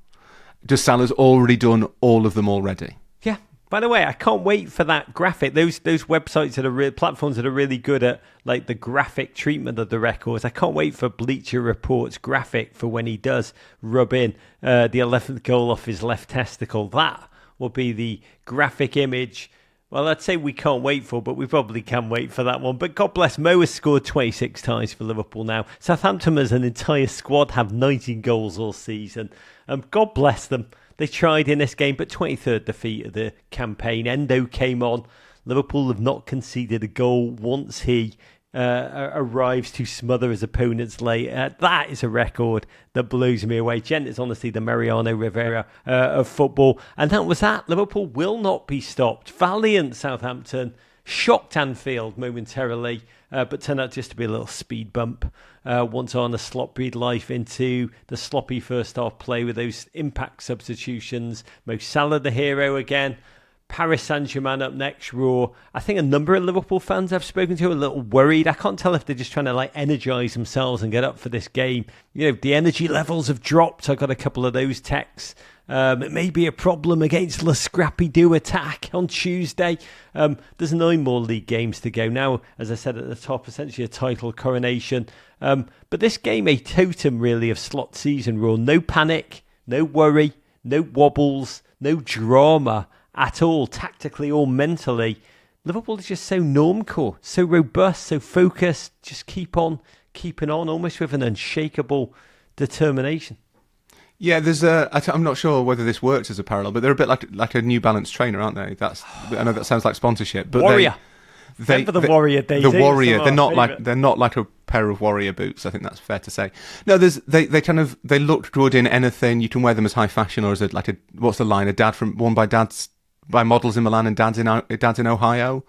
Just Salah's already done all of them already. Yeah. By the way, I can't wait for that graphic. Those websites that are platforms that are really good at the graphic treatment of the records. I can't wait for Bleacher Report's graphic for when he does rub in the 11th goal off his left testicle. That will be the graphic image. Well, I'd say we can't wait for, but we probably can wait for that one. But God bless, Mo has scored 26 times for Liverpool now. Southampton as an entire squad have 19 goals all season. God bless them. They tried in this game, but 23rd defeat of the campaign. Endo came on. Liverpool have not conceded a goal once he arrives to smother his opponents late. That is a record that blows me away. Gent is honestly the Mariano Rivera of football. And that was that. Liverpool will not be stopped. Valiant Southampton. Shocked Anfield momentarily, but turned out just to be a little speed bump. Once on a slot breathed life into the sloppy first half play with those impact substitutions. Mo Salah the hero again. Paris Saint-Germain up next, Raw. I think a number of Liverpool fans I've spoken to are a little worried. I can't tell if they're just trying to energise themselves and get up for this game. The energy levels have dropped. I got a couple of those texts. It may be a problem against Le Scrappy Do attack on Tuesday. There's 9 more league games to go. Now, as I said at the top, essentially a title coronation. But this game, a totem really of slot season, Raw. No panic, no worry, no wobbles, no drama at all, tactically or mentally. Liverpool is just so normcore, so robust, so focused. Just keep on keeping on, almost with an unshakable determination. Yeah, I'm not sure whether this works as a parallel, but they're a bit like a New Balance trainer, aren't they? I know that sounds like sponsorship, but Warrior. Remember the Warrior days. The Warrior. They're not like a pair of Warrior boots. I think that's fair to say. No, they look good in anything. You can wear them as high fashion or as what's the line? Worn by models in Milan and dads in Ohio.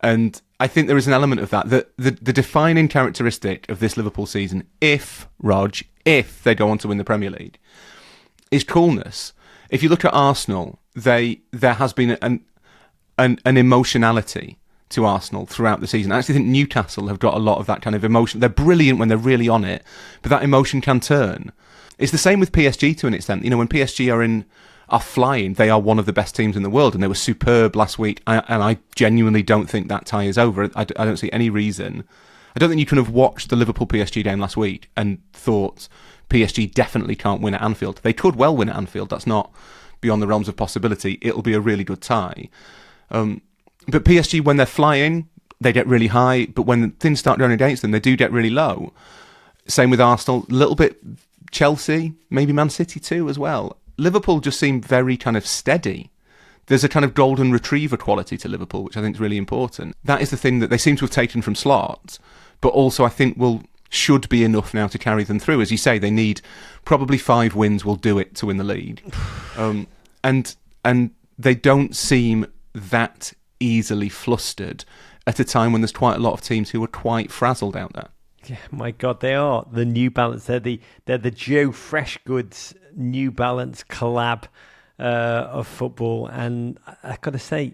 And I think there is an element of that. The defining characteristic of this Liverpool season, if they go on to win the Premier League, is coolness. If you look at Arsenal, there has been an emotionality to Arsenal throughout the season. I actually think Newcastle have got a lot of that kind of emotion. They're brilliant when they're really on it, but that emotion can turn. It's the same with PSG to an extent. When PSG are flying, they are one of the best teams in the world, and they were superb last week. And I genuinely don't think that tie is over. I don't see any reason. I don't think you can have watched the Liverpool PSG game last week and thought PSG definitely can't win at Anfield. They could well win at Anfield. That's not beyond the realms of possibility, it'll be a really good tie. But PSG, when they're flying, they get really high, but when things start going against them, they do get really low. Same with Arsenal, a little bit Chelsea, maybe Man City too as well. Liverpool just seem very kind of steady. There's a kind of golden retriever quality to Liverpool, which I think is really important. That is the thing that they seem to have taken from Slot, but also I think should be enough now to carry them through. As you say, they need probably 5 wins will do it to win the league. And they don't seem that easily flustered at a time when there's quite a lot of teams who are quite frazzled out there. Yeah, my God, they are the New Balance. They're the Joe Freshgoods New Balance collab of football, and I've got to say,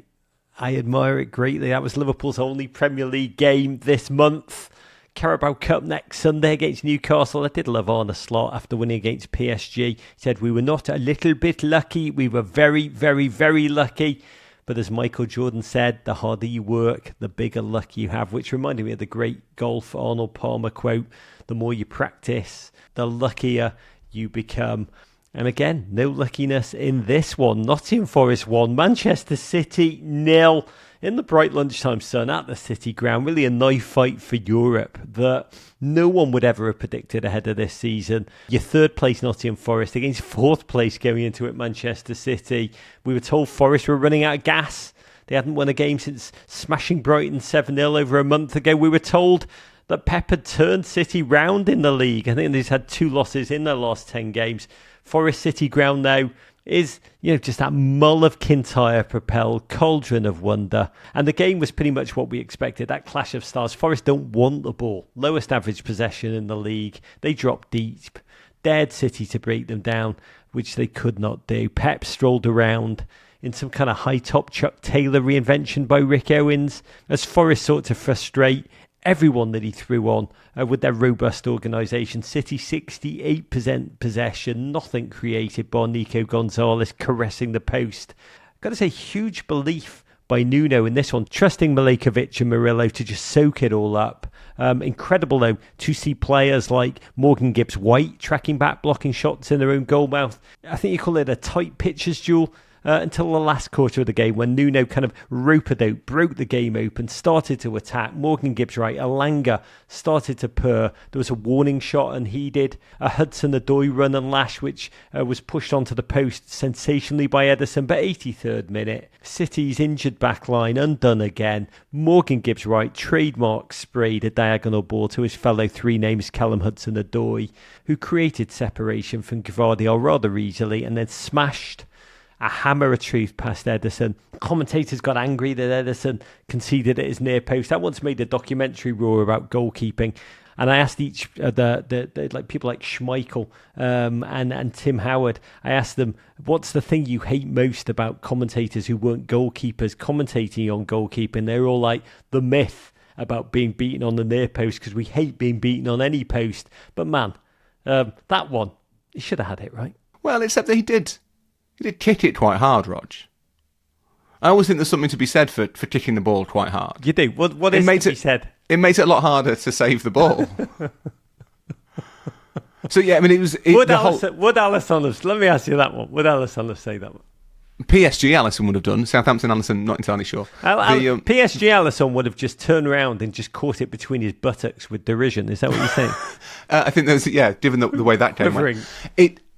I admire it greatly. That was Liverpool's only Premier League game this month. Carabao Cup next Sunday against Newcastle. I did love Arne Slot after winning against PSG. He said, we were not a little bit lucky. We were very, very, very lucky. But as Michael Jordan said, the harder you work, the bigger luck you have, which reminded me of the great golf Arnold Palmer quote, the more you practice, the luckier you become. And again, no luckiness in this one. Nottingham Forest 1, Manchester City 0 in the bright lunchtime sun at the City ground. Really a knife fight for Europe that no one would ever have predicted ahead of this season. Your third place Nottingham Forest against fourth place going into it Manchester City. We were told Forest were running out of gas. They hadn't won a game since smashing Brighton 7-0 over a month ago. We were told that Pep had turned City round in the league. I think they've had 2 losses in their last 10 games. Forest City ground now is, just that mull of Kintyre propelled cauldron of wonder. And the game was pretty much what we expected, that clash of styles. Forest don't want the ball. Lowest average possession in the league. They dropped deep. Dared City to break them down, which they could not do. Pep strolled around in some kind of high-top Chuck Taylor reinvention by Rick Owens as Forest sought to frustrate everyone that he threw on with their robust organisation. City 68% possession, nothing created by Nico Gonzalez caressing the post. Got to say, huge belief by Nuno in this one, trusting Milekovic and Murillo to just soak it all up. Incredible though to see players like Morgan Gibbs-White tracking back, blocking shots in their own goal mouth. I think you call it a tight pitcher's duel. Until the last quarter of the game when Nuno kind of rope-a-dope, broke the game open, started to attack. Morgan Gibbs-White, Elanga started to purr. There was a warning shot unheeded. A Hudson-Odoi run and lash which was pushed onto the post sensationally by Ederson. But 83rd minute, City's injured backline undone again. Morgan Gibbs-White, trademark, sprayed a diagonal ball to his fellow 3 names Callum Hudson-Odoi, who created separation from Gvardiol rather easily and then smashed a hammer of truth past Ederson. Commentators got angry that Ederson conceded at his near post. I once made a documentary raw about goalkeeping, and I asked each the like people like Schmeichel and Tim Howard. I asked them, "What's the thing you hate most about commentators who weren't goalkeepers commentating on goalkeeping?" They're all like, the myth about being beaten on the near post because we hate being beaten on any post. But man, that one, he should have had it right. Well, except that he did. He did kick it quite hard, Rog. I always think there's something to be said for kicking the ball quite hard. You do? What is to be said? It makes it a lot harder to save the ball. So, yeah, I mean, it was... Would Alisson have... Let me ask you that one. Would Alisson have said that one? PSG Alisson would have done. Southampton Alisson, not entirely sure. PSG Alisson would have just turned around and just caught it between his buttocks with derision. Is that what you're saying? I think there's... Yeah, given the way that came out.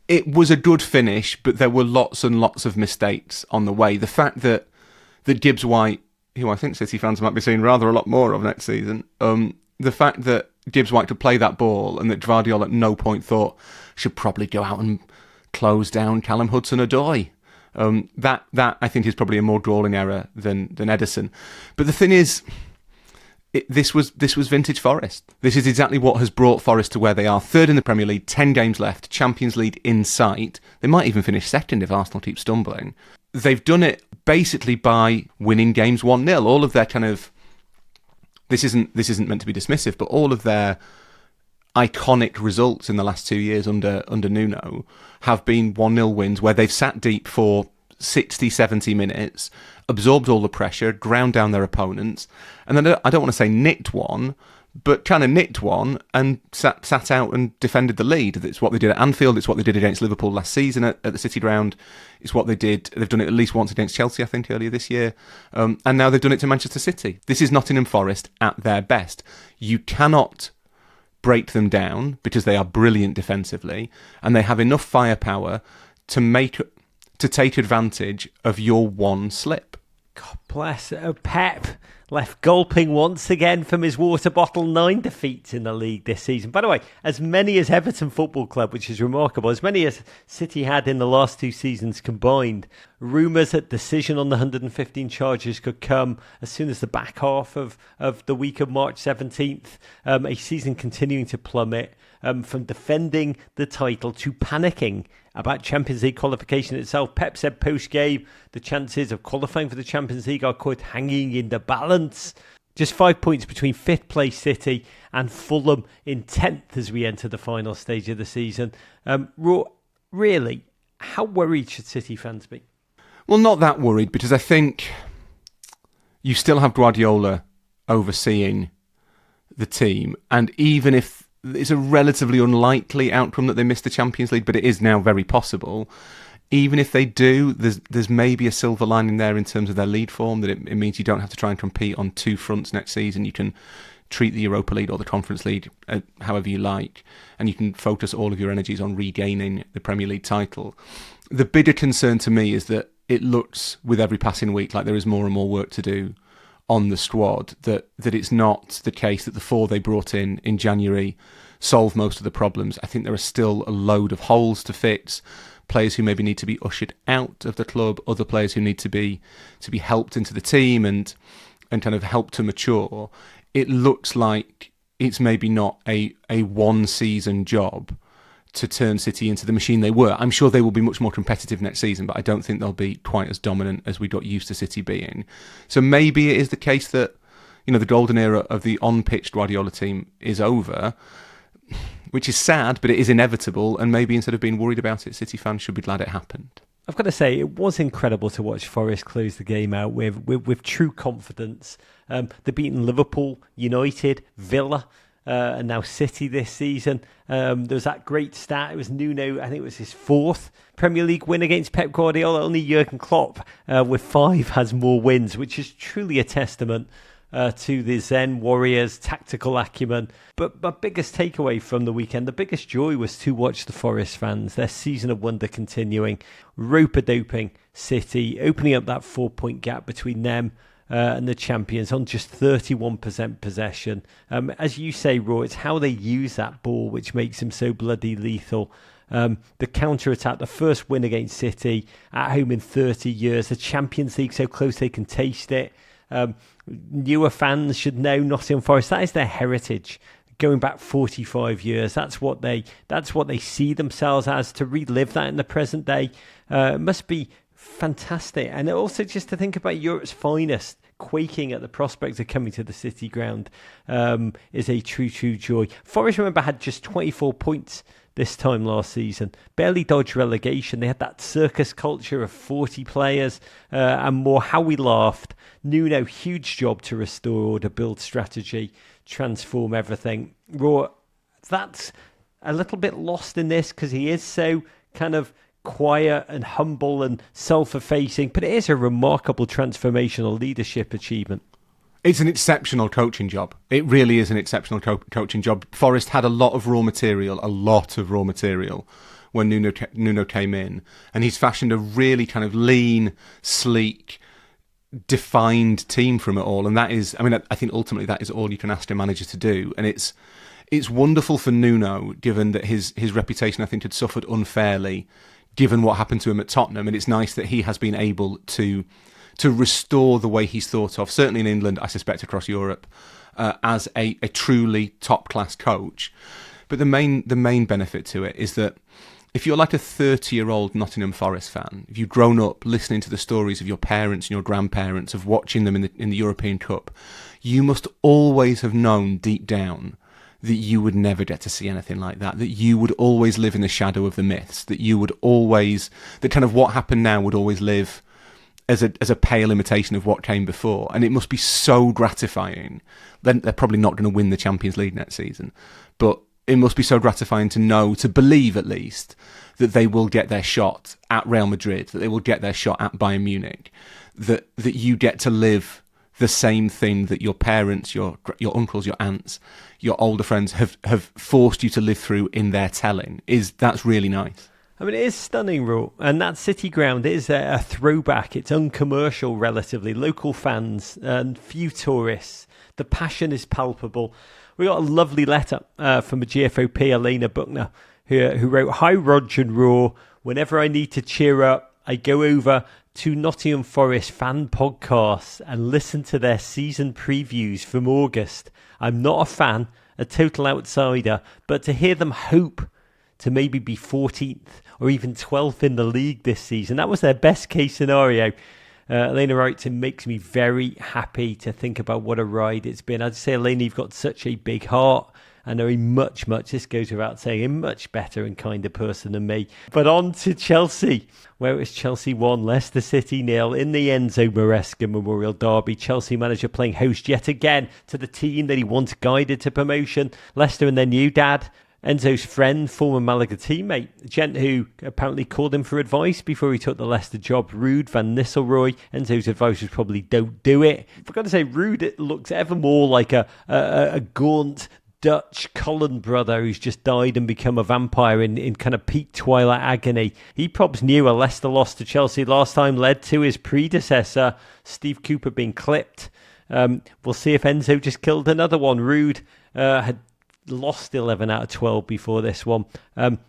It was a good finish, but there were lots and lots of mistakes on the way. The fact that Gibbs-White, who I think City fans might be seeing rather a lot more of next season, the fact that Gibbs-White could play that ball and that Gvardiol at no point thought should probably go out and close down Callum Hudson-Odoi. That I think is probably a more galling error than Ederson. But the thing is... This was vintage Forest. This is exactly what has brought Forest to where they are. 3rd in the Premier League, 10 games left, Champions League in sight. They might even finish 2nd if Arsenal keep stumbling. They've done it basically by winning games 1-0. All of their kind of... This isn't meant to be dismissive, but all of their iconic results in the last 2 years under Nuno have been 1-0 wins where they've sat deep for 60, 70 minutes, absorbed all the pressure, ground down their opponents, and then I don't want to say nicked one, but kind of nicked one and sat out and defended the lead. It's what they did at Anfield. It's what they did against Liverpool last season at the City Ground. It's what they did. They've done it at least once against Chelsea, I think, earlier this year. And now they've done it to Manchester City. This is Nottingham Forest at their best. You cannot break them down because they are brilliant defensively and they have enough firepower to take advantage of your one slip. God bless. Pep left gulping once again from his water bottle. 9 defeats in the league this season. By the way, as many as Everton Football Club, which is remarkable, as many as City had in the last 2 seasons combined. Rumours that decision on the 115 charges could come as soon as the back half of the week of March 17th. A season continuing to plummet from defending the title to panicking about Champions League qualification itself. Pep said post-game, the chances of qualifying for the Champions League are quite hanging in the balance. Just 5 points between 5th place City and Fulham in 10th as we enter the final stage of the season. Really, how worried should City fans be? Well, not that worried, because I think you still have Guardiola overseeing the team, and even if it's a relatively unlikely outcome that they miss the Champions League, but it is now very possible. Even if they do, there's maybe a silver lining there in terms of their lead form, that it means you don't have to try and compete on 2 fronts next season. You can treat the Europa League or the Conference League however you like, and you can focus all of your energies on regaining the Premier League title. The bigger concern to me is that it looks, with every passing week, like there is more and more work to do on the squad, that it's not the case that the 4 they brought in January solve most of the problems. I think there are still a load of holes to fix, players who maybe need to be ushered out of the club, other players who need to be helped into the team and kind of helped to mature. It looks like it's maybe not a one-season job to turn City into the machine they were. I'm sure they will be much more competitive next season, but I don't think they'll be quite as dominant as we got used to City being. So maybe it is the case that, the golden era of the on-pitch Guardiola team is over, which is sad, but it is inevitable, and maybe instead of being worried about it, City fans should be glad it happened. I've got to say, it was incredible to watch Forest close the game out with true confidence. They've beaten Liverpool, United, Villa, and now City this season. There was that great stat. It was Nuno, I think it was his 4th Premier League win against Pep Guardiola. Only Jurgen Klopp with 5 has more wins, which is truly a testament to the Zen Warriors' tactical acumen. But my biggest takeaway from the weekend, the biggest joy, was to watch the Forest fans, their season of wonder continuing, rope-a-doping City, opening up that 4-point gap between them and the champions on just 31% possession. As you say, Raw, it's how they use that ball which makes them so bloody lethal. The counter-attack, the first win against City at home in 30 years, the Champions League so close they can taste it. Newer fans should know Nottingham Forest, that is their heritage. Going back 45 years, that's what they see themselves as. To relive that in the present day must be fantastic. And also just to think about Europe's finest quaking at the prospect of coming to the City Ground is a true joy. Forest, remember, had just 24 points this time last season. Barely dodged relegation. They had that circus culture of 40 players and more. How we laughed. Nuno, huge job to restore order, build strategy, transform everything. Raw, that's a little bit lost in this because he is so kind of quiet and humble and self-effacing, but it is a remarkable transformational leadership achievement. It's an exceptional coaching job. It really is an exceptional coaching job. Forest had a lot of raw material when Nuno came in, and he's fashioned a really kind of lean, sleek, defined team from it all. And that is, I think ultimately that is all you can ask a manager to do. And it's wonderful for Nuno, given that his reputation, I think, had suffered unfairly, given what happened to him at Tottenham. And it's nice that he has been able to restore the way he's thought of, certainly in England, I suspect across Europe, as a truly top-class coach. But the main benefit to it is that if you're like a 30-year-old Nottingham Forest fan, if you've grown up listening to the stories of your parents and your grandparents, of watching them in the European Cup, you must always have known deep down that you would never get to see anything like that, that you would always live in the shadow of the myths, that kind of what happened now would always live as a pale imitation of what came before, and it must be so gratifying. Then they're probably not going to win the Champions League next season, but it must be so gratifying to know, to believe at least, that they will get their shot at Real Madrid, that they will get their shot at Bayern Munich, that you get to live the same thing that your parents, your uncles, your aunts, your older friends have forced you to live through in their telling. That's really nice. I mean, it is stunning, Raw, and that City ground is a throwback. It's uncommercial, relatively. Local fans and few tourists. The passion is palpable. We got a lovely letter from a GFOP, Elena Buckner, who wrote, "Hi, Rog and Rory. Whenever I need to cheer up, I go over to Nottingham Forest fan podcasts and listen to their season previews from August. I'm not a fan, a total outsider, but to hear them hope to maybe be 14th or even 12th in the league this season. That was their best case scenario." Elena writes, "It makes me very happy to think about what a ride it's been." I'd say, Elena, you've got such a big heart and are a much, this goes without saying, a much better and kinder person than me. But on to Chelsea, where it was Chelsea 1, Leicester City 0 in the Enzo Maresca Memorial Derby. Chelsea manager playing host yet again to the team that he once guided to promotion. Leicester and their new dad, Enzo's friend, former Malaga teammate, a gent who apparently called him for advice before he took the Leicester job, Ruud van Nistelrooy. Enzo's advice was probably don't do it. I've got to say, Ruud, it looks ever more like a gaunt Dutch Cullen brother who's just died and become a vampire in kind of peak twilight agony. He probs knew a Leicester loss to Chelsea last time led to his predecessor, Steve Cooper, being clipped. We'll see if Enzo just killed another one. Ruud had lost 11 out of 12 before this one.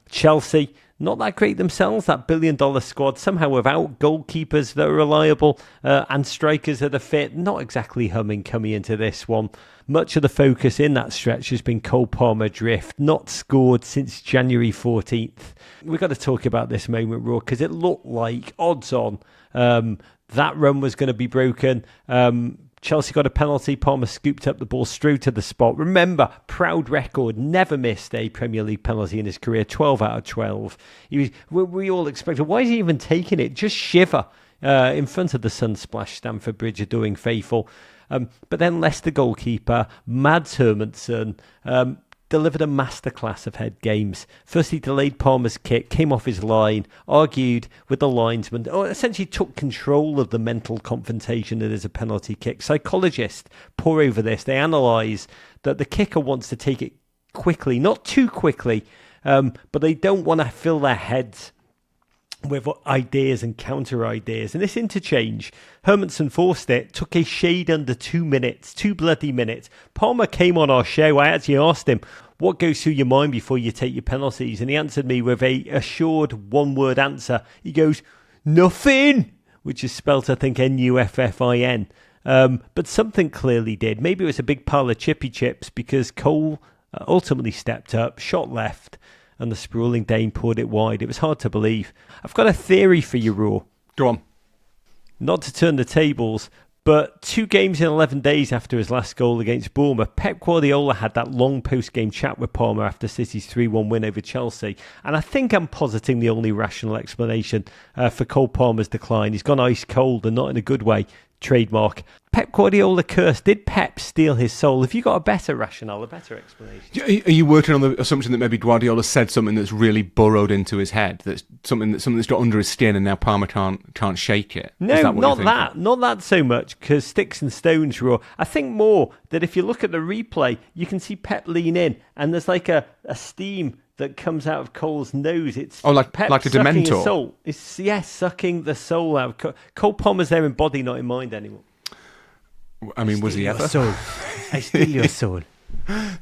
Chelsea, not that great themselves, that billion-dollar squad, somehow without goalkeepers that are reliable and strikers that are fit. Not exactly humming coming into this one. Much of the focus in that stretch has been Cole Palmer drift, not scored since January 14th. We've got to talk about this moment, Raw, because it looked like, odds on, that run was going to be broken. Chelsea got a penalty. Palmer scooped up the ball straight to the spot. Remember, proud record, never missed a Premier League penalty in his career, 12 out of 12. We all expected, why is he even taking it? Just shiver in front of the Sunsplash Stamford Bridge adoring faithful. But then Leicester goalkeeper, Mads Hermansen, delivered a masterclass of head games. First, he delayed Palmer's kick, came off his line, argued with the linesman, or essentially took control of the mental confrontation that is a penalty kick. Psychologists pore over this. They analyse that the kicker wants to take it quickly, not too quickly, but they don't want to fill their heads with ideas and counter ideas. And this interchange, Hermansen forced it, took a shade under 2 minutes, 2 bloody minutes. Palmer came on our show. I actually asked him, what goes through your mind before you take your penalties? And he answered me with a assured one-word answer. He goes, nothing, which is spelt, I think, Nuffin. But something clearly did. Maybe it was a big pile of chippy chips because Cole ultimately stepped up, shot left, and the sprawling Dane poured it wide. It was hard to believe. I've got a theory for you, Raw. Go on. Not to turn the tables, but 2 games in 11 days after his last goal against Bournemouth, Pep Guardiola had that long post-game chat with Palmer after City's 3-1 win over Chelsea. And I think I'm positing the only rational explanation for Cole Palmer's decline. He's gone ice cold and not in a good way. Trademark. Pep Guardiola curse. Did Pep steal his soul? Have you got a better rationale, a better explanation? Are you working on the assumption that maybe Guardiola said something that's really burrowed into his head, that's something that's got under his skin, and now Palmer can't shake it? No, not that so much, because sticks and stones, Raw. I think more that if you look at the replay, you can see Pep lean in, and there's like a steam that comes out of Cole's nose. It's like Pep a Dementor. His soul. It's sucking the soul out of Cole Palmer's there in body, not in mind anymore. I mean, was he ever? Soul. I steal your soul.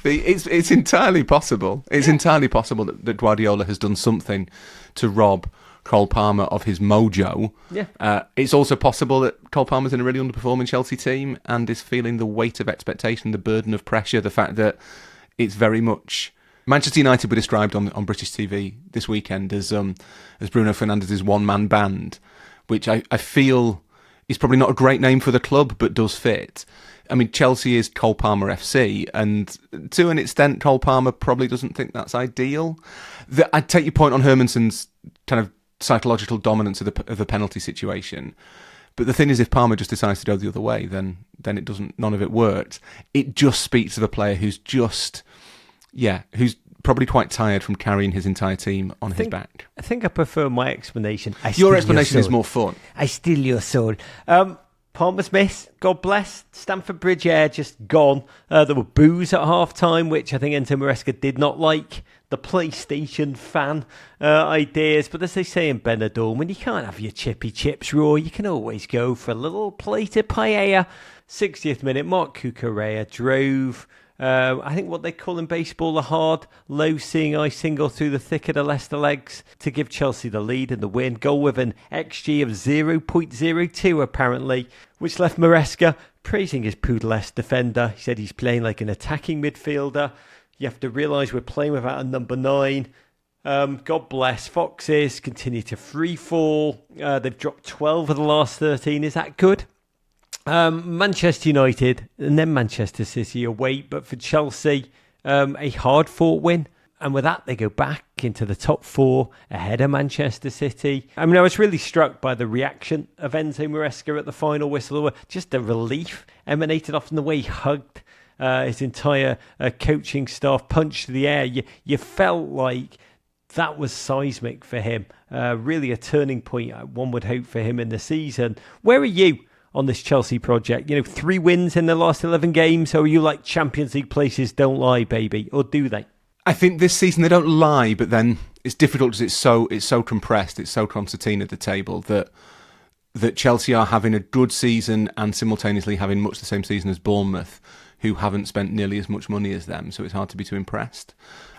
It's entirely possible. It's entirely possible that Guardiola has done something to rob Cole Palmer of his mojo. Yeah. It's also possible that Cole Palmer's in a really underperforming Chelsea team and is feeling the weight of expectation, the burden of pressure, the fact that it's very much... Manchester United were described on British TV this weekend as Bruno Fernandes's one-man band, which I feel is probably not a great name for the club, but does fit. I mean, Chelsea is Cole Palmer FC, and to an extent, Cole Palmer probably doesn't think that's ideal. I take your point on Hermansen's kind of psychological dominance of the penalty situation, But the thing is, if Palmer just decides to go the other way, then none of it worked. It just speaks of a player who's probably quite tired from carrying his entire team on his back. I think I prefer my explanation. Your explanation is more fun. I steal your soul. Palmer's miss, God bless. Stamford Bridge air just gone. There were boos at half-time, which I think Enzo Maresca did not like. The PlayStation fan ideas. But as they say in Benidorm, when you can't have your chippy chips raw, you can always go for a little plate of paella. 60th minute, Mark Cucurella drove... I think what they call in baseball a hard, low seeing eye single through the thick of the Leicester legs to give Chelsea the lead and the win. Goal with an XG of 0.02 apparently, which left Maresca praising his poodle-esque defender. He said he's playing like an attacking midfielder. You have to realise we're playing without a number 9. God bless. Foxes continue to free fall. They've dropped 12 of the last 13. Is that good? Manchester United and then Manchester City away, but for Chelsea, a hard-fought win. And with that, they go back into the top 4 ahead of Manchester City. I mean, I was really struck by the reaction of Enzo Maresca at the final whistle. Just the relief emanated off in the way he hugged his entire coaching staff, punched to the air. You felt like that was seismic for him. Really a turning point, one would hope, for him in the season. Where are you on this Chelsea project? 3 wins in the last 11 games. So are you like Champions League places don't lie, baby? Or do they? I think this season they don't lie, but then it's difficult because it's so compressed, it's so concertina at the table that Chelsea are having a good season and simultaneously having much the same season as Bournemouth, who haven't spent nearly as much money as them, so it's hard to be too impressed.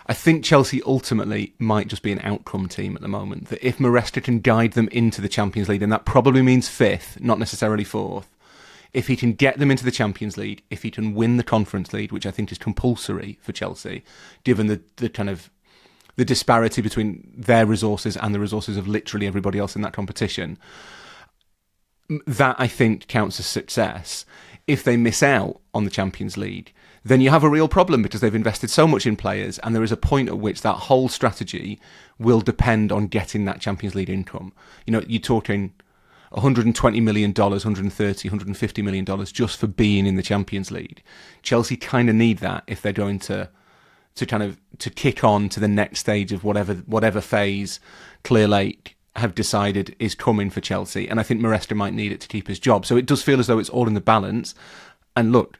I think Chelsea ultimately might just be an outcome team at the moment, that if Maresca can guide them into the Champions League, and that probably means 5th, not necessarily 4th, if he can get them into the Champions League, if he can win the Conference League, which I think is compulsory for Chelsea, given the kind of the disparity between their resources and the resources of literally everybody else in that competition, that I think counts as success. If they miss out on the Champions League, then you have a real problem because they've invested so much in players, and there is a point at which that whole strategy will depend on getting that Champions League income. You're talking $120 million, $130, $150 million just for being in the Champions League. Chelsea kind of need that if they're going to kick on to the next stage of whatever phase Clear Lake have decided is coming for Chelsea. And I think Maresca might need it to keep his job. So it does feel as though it's all in the balance. And look,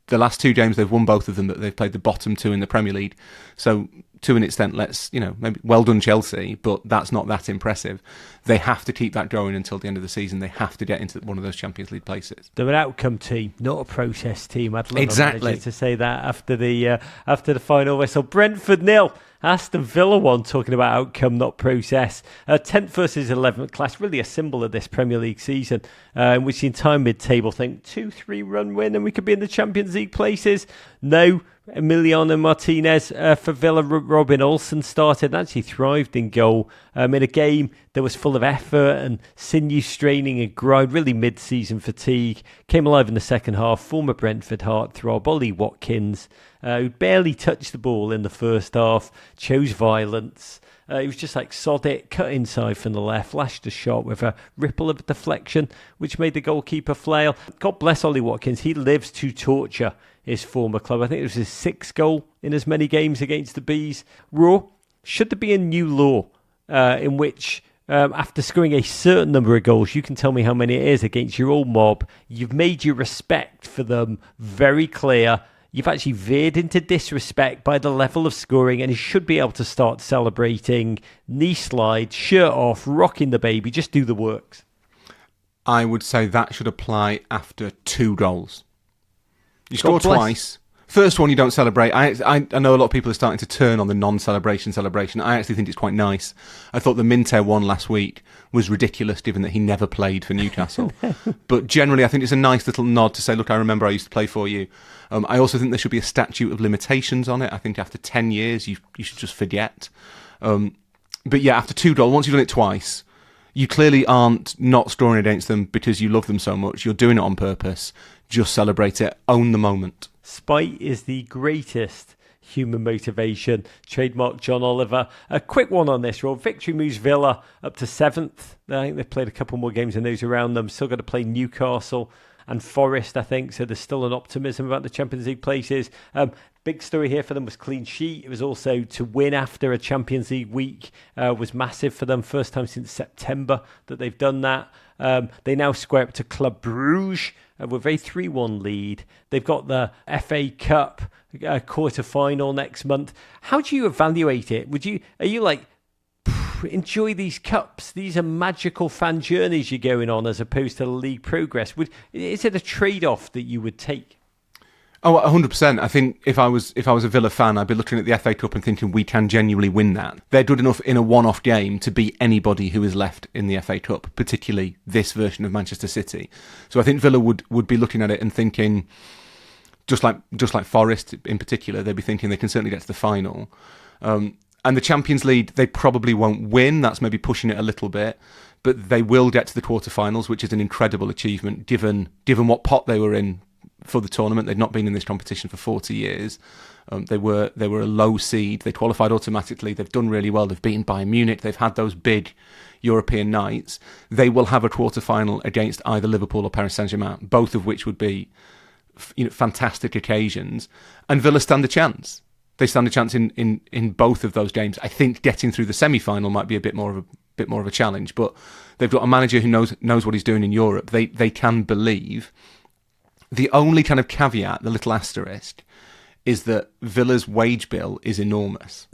the last 2 games they've won both of them, but they've played the bottom 2 in the Premier League. So to an extent, maybe well done Chelsea, but that's not that impressive. They have to keep that going until the end of the season. They have to get into one of those Champions League places. They're an outcome team, not a process team. I'd love exactly to say that after the final whistle. Brentford 0. Aston Villa 1, talking about outcome, not process. 10th versus 11th class, really a symbol of this Premier League season, in which the entire mid-table think 2-3 run win and we could be in the Champions League places. No, Emiliano Martinez for Villa. Robin Olsen started and actually thrived in goal in a game that was full of effort and sinew straining and grind, really mid-season fatigue. Came alive in the second half. Former Brentford heartthrob Ollie Watkins, who barely touched the ball in the first half, chose violence. He was just like, sod it, cut inside from the left, lashed a shot with a ripple of deflection, which made the goalkeeper flail. God bless Ollie Watkins. He lives to torture his former club. I think it was his 6th goal in as many games against the Bees. Raw, should there be a new law in which after scoring a certain number of goals, you can tell me how many it is against your old mob, you've made your respect for them very clear. You've actually veered into disrespect by the level of scoring, and you should be able to start celebrating, knee slide, shirt off, rocking the baby, just do the works. I would say that should apply after 2 goals. You score twice. First one you don't celebrate. I know a lot of people are starting to turn on the non-celebration celebration. I actually think it's quite nice. I thought the Minte one last week was ridiculous, given that he never played for Newcastle. But generally, I think it's a nice little nod to say, look, I remember I used to play for you. I also think there should be a statute of limitations on it. I think after 10 years, you should just forget. But yeah, after 2 goals, once you've done it twice, you clearly aren't not scoring against them because you love them so much. You're doing it on purpose. Just celebrate it. Own the moment. Spite is the greatest human motivation. Trademark John Oliver. A quick one on this, Rob. Victory moves Villa up to 7th. I think they've played a couple more games than those around them. Still got to play Newcastle and Forest, I think. So there's still an optimism about the Champions League places. Big story here for them was clean sheet. It was also to win after a Champions League week was massive for them. First time since September that they've done that. They now square up to Club Bruges with a 3-1 lead. They've got the FA Cup quarter-final next month. How do you evaluate it? Are you like, enjoy these cups? These are magical fan journeys you're going on as opposed to league progress. Is it a trade-off that you would take? Oh, 100%. I think if I was a Villa fan, I'd be looking at the FA Cup and thinking we can genuinely win that. They're good enough in a one-off game to beat anybody who is left in the FA Cup, particularly this version of Manchester City. So I think Villa would be looking at it and thinking, just like Forest in particular, they'd be thinking they can certainly get to the final. And the Champions League, they probably won't win. That's maybe pushing it a little bit. But they will get to the quarterfinals, which is an incredible achievement given what pot they were in for the tournament. They'd not been in this competition for 40 years. They were a low seed. They qualified automatically. They've done really well. They've beaten Bayern Munich. They've had those big European nights. They will have a quarterfinal against either Liverpool or Paris Saint-Germain, both of which would be fantastic occasions. And Villa stand a chance. They stand a chance in both of those games. I think getting through the semi-final might be a bit more of a challenge, but they've got a manager who knows what he's doing in Europe. They can believe. The only kind of caveat, the little asterisk, is that Villa's wage bill is enormous.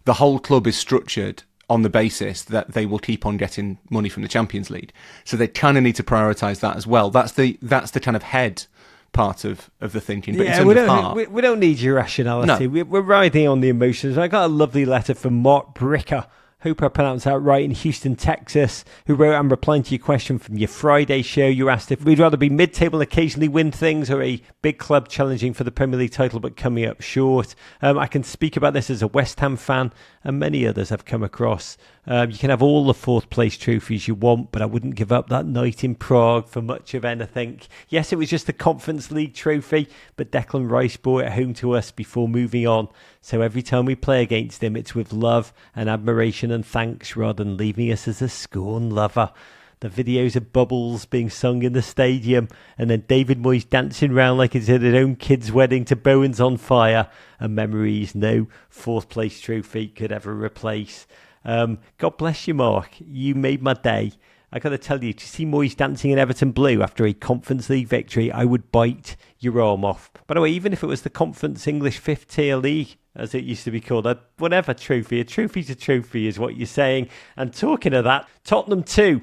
The whole club is structured on the basis that they will keep on getting money from the Champions League, so they kind of need to prioritise that as well. That's the kind of head part of the thinking. But in terms of heart, we don't need your rationality. No. We're riding on the emotions. I got a lovely letter from Mark Bricker, hope I pronounced that right, in Houston, Texas, who wrote, I'm replying to your question from your Friday show. You asked if we'd rather be mid-table and occasionally win things or a big club challenging for the Premier League title but coming up short. I can speak about this as a West Ham fan, and many others I've come across. You can have all the fourth place trophies you want, but I wouldn't give up that night in Prague for much of anything. Yes, it was just the Conference League trophy, but Declan Rice brought it home to us before moving on. So every time we play against him, it's with love and admiration and thanks rather than leaving us as a scorned lover. The videos of Bubbles being sung in the stadium and then David Moyes dancing around like it's at his own kid's wedding to Bowen's on Fire are memories no fourth place trophy could ever replace. God bless you, Mark. You made my day. I got to tell you, to see Moyes dancing in Everton blue after a Conference League victory, I would bite your arm off. By the way, even if it was the Conference English 5th tier league, as it used to be called, whatever trophy's a trophy is what you're saying. And talking of that, Tottenham 2,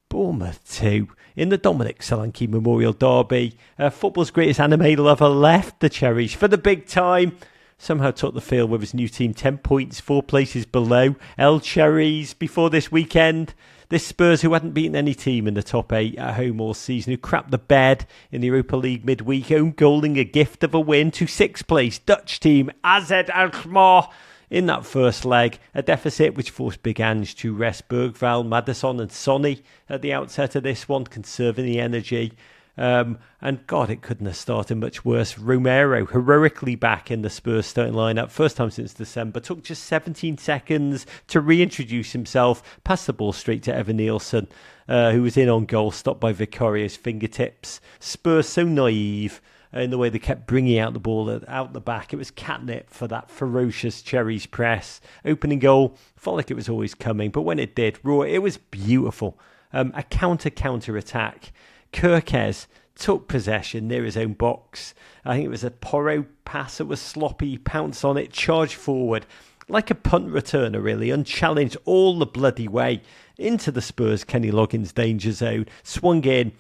Bournemouth 2 in the Dominic Solanke Memorial Derby. Football's greatest anime lover left the Cherries for the big time. Somehow took the field with his new team 10 points, 4 places below El Cherries before this weekend. This Spurs, who hadn't beaten any team in the top 8 at home all season, who crapped the bed in the Europa League midweek, own goaling a gift of a win to 6th place Dutch team AZ Alkmaar in that first leg. A deficit which forced Big Ange to rest Bergvall, Maddison and Sonny at the outset of this one, conserving the energy. And God, it couldn't have started much worse. Romero heroically back in the Spurs starting lineup, first time since December, took just 17 seconds to reintroduce himself, passed the ball straight to Evan Nielsen, who was in on goal, stopped by Vicario's fingertips. Spurs so naive in the way they kept bringing out the ball out the back. It was catnip for that ferocious Cherries press. Opening goal felt like it was always coming, but when it did, it was beautiful. A counter attack. Kirkes took possession near his own box. I think it was a Porro pass that was sloppy, pounced on it, charged forward like a punt returner really, unchallenged all the bloody way into the Spurs Kenny Loggins danger zone, swung in,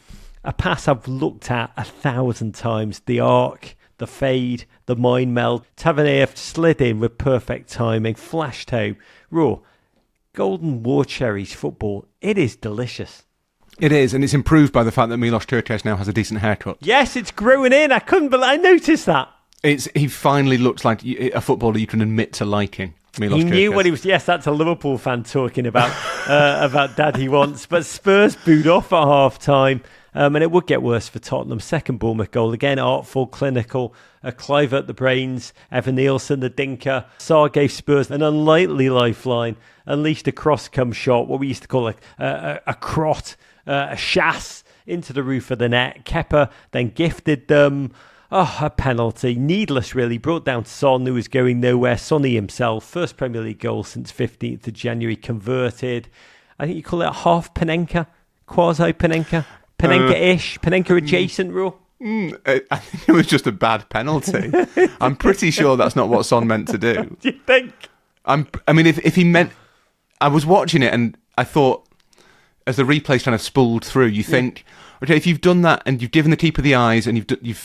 a pass I've looked at 1,000 times, the arc, the fade, the mind meld. Tavernier slid in with perfect timing, flashed home. Raw, Golden War Cherries football, it is delicious. It is, and it's improved by the fact that Milos Kerkez now has a decent haircut. Yes, it's growing in. I couldn't believe I noticed that. He finally looks like a footballer you can admit to liking. Milos He knew Kerkez. what he was. Yes, that's a Liverpool fan talking about Dad he wants. But Spurs booed off at half time. And it would get worse for Tottenham. Second Bournemouth goal, again artful, clinical. Clive at the brains, Evan Nielsen, the dinker. Sarr gave Spurs an unlikely lifeline, unleashed a cross-come shot, what we used to call a crot, a chasse into the roof of the net. Kepa then gifted them a penalty. Needless, really. Brought down Son, who was going nowhere. Sonny himself, first Premier League goal since 15th of January, converted. I think you call it a half Panenka, quasi-Panenka, Panenka-ish, Panenka-adjacent rule. I think it was just a bad penalty. I'm pretty sure that's not what Son meant to do. Do you think? I mean, if he meant... I was watching it and I thought, as the replay's kind of spooled through, you think, okay, if you've done that and you've given the keeper the eyes and you've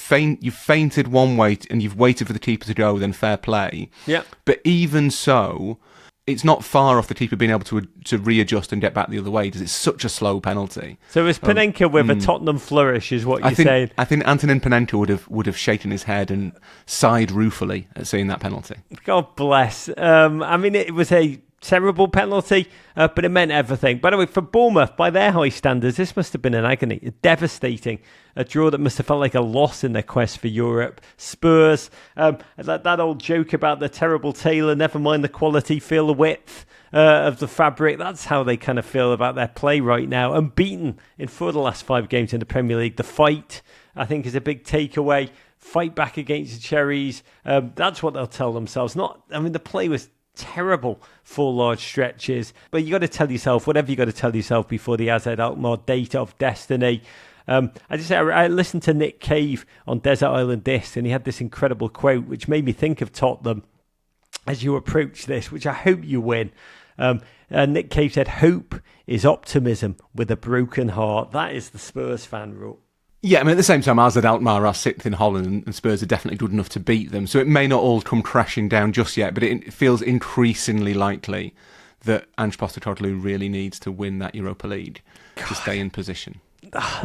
feinted one way and you've waited for the keeper to go, then fair play. Yeah. But even so, it's not far off the keeper being able to readjust and get back the other way because it's such a slow penalty. So it was Panenka with a Tottenham flourish, is what you're saying? I think Antonin Panenka would have shaken his head and sighed ruefully at seeing that penalty. God bless. I mean, it was a terrible penalty, but it meant everything. By the way, for Bournemouth, by their high standards, this must have been an agony, devastating. A draw that must have felt like a loss in their quest for Europe. Spurs, that old joke about the terrible tailor, never mind the quality, feel the width of the fabric. That's how they kind of feel about their play right now. Unbeaten in 4 of the last 5 games in the Premier League. The fight, I think, is a big takeaway. Fight back against the Cherries. That's what they'll tell themselves. The play was terrible for large stretches, but you got to tell yourself whatever you got to tell yourself before the AZ Alkmaar date of destiny. I listened to Nick Cave on Desert Island Disc, and he had this incredible quote which made me think of Tottenham as you approach this, which I hope you win. Nick Cave said, "Hope is optimism with a broken heart." That is the Spurs fan rule. Yeah, I mean, at the same time, AZ Alkmaar are 6th in Holland and Spurs are definitely good enough to beat them. So it may not all come crashing down just yet, but it feels increasingly likely that Ange Postecoglou really needs to win that Europa League to stay in position.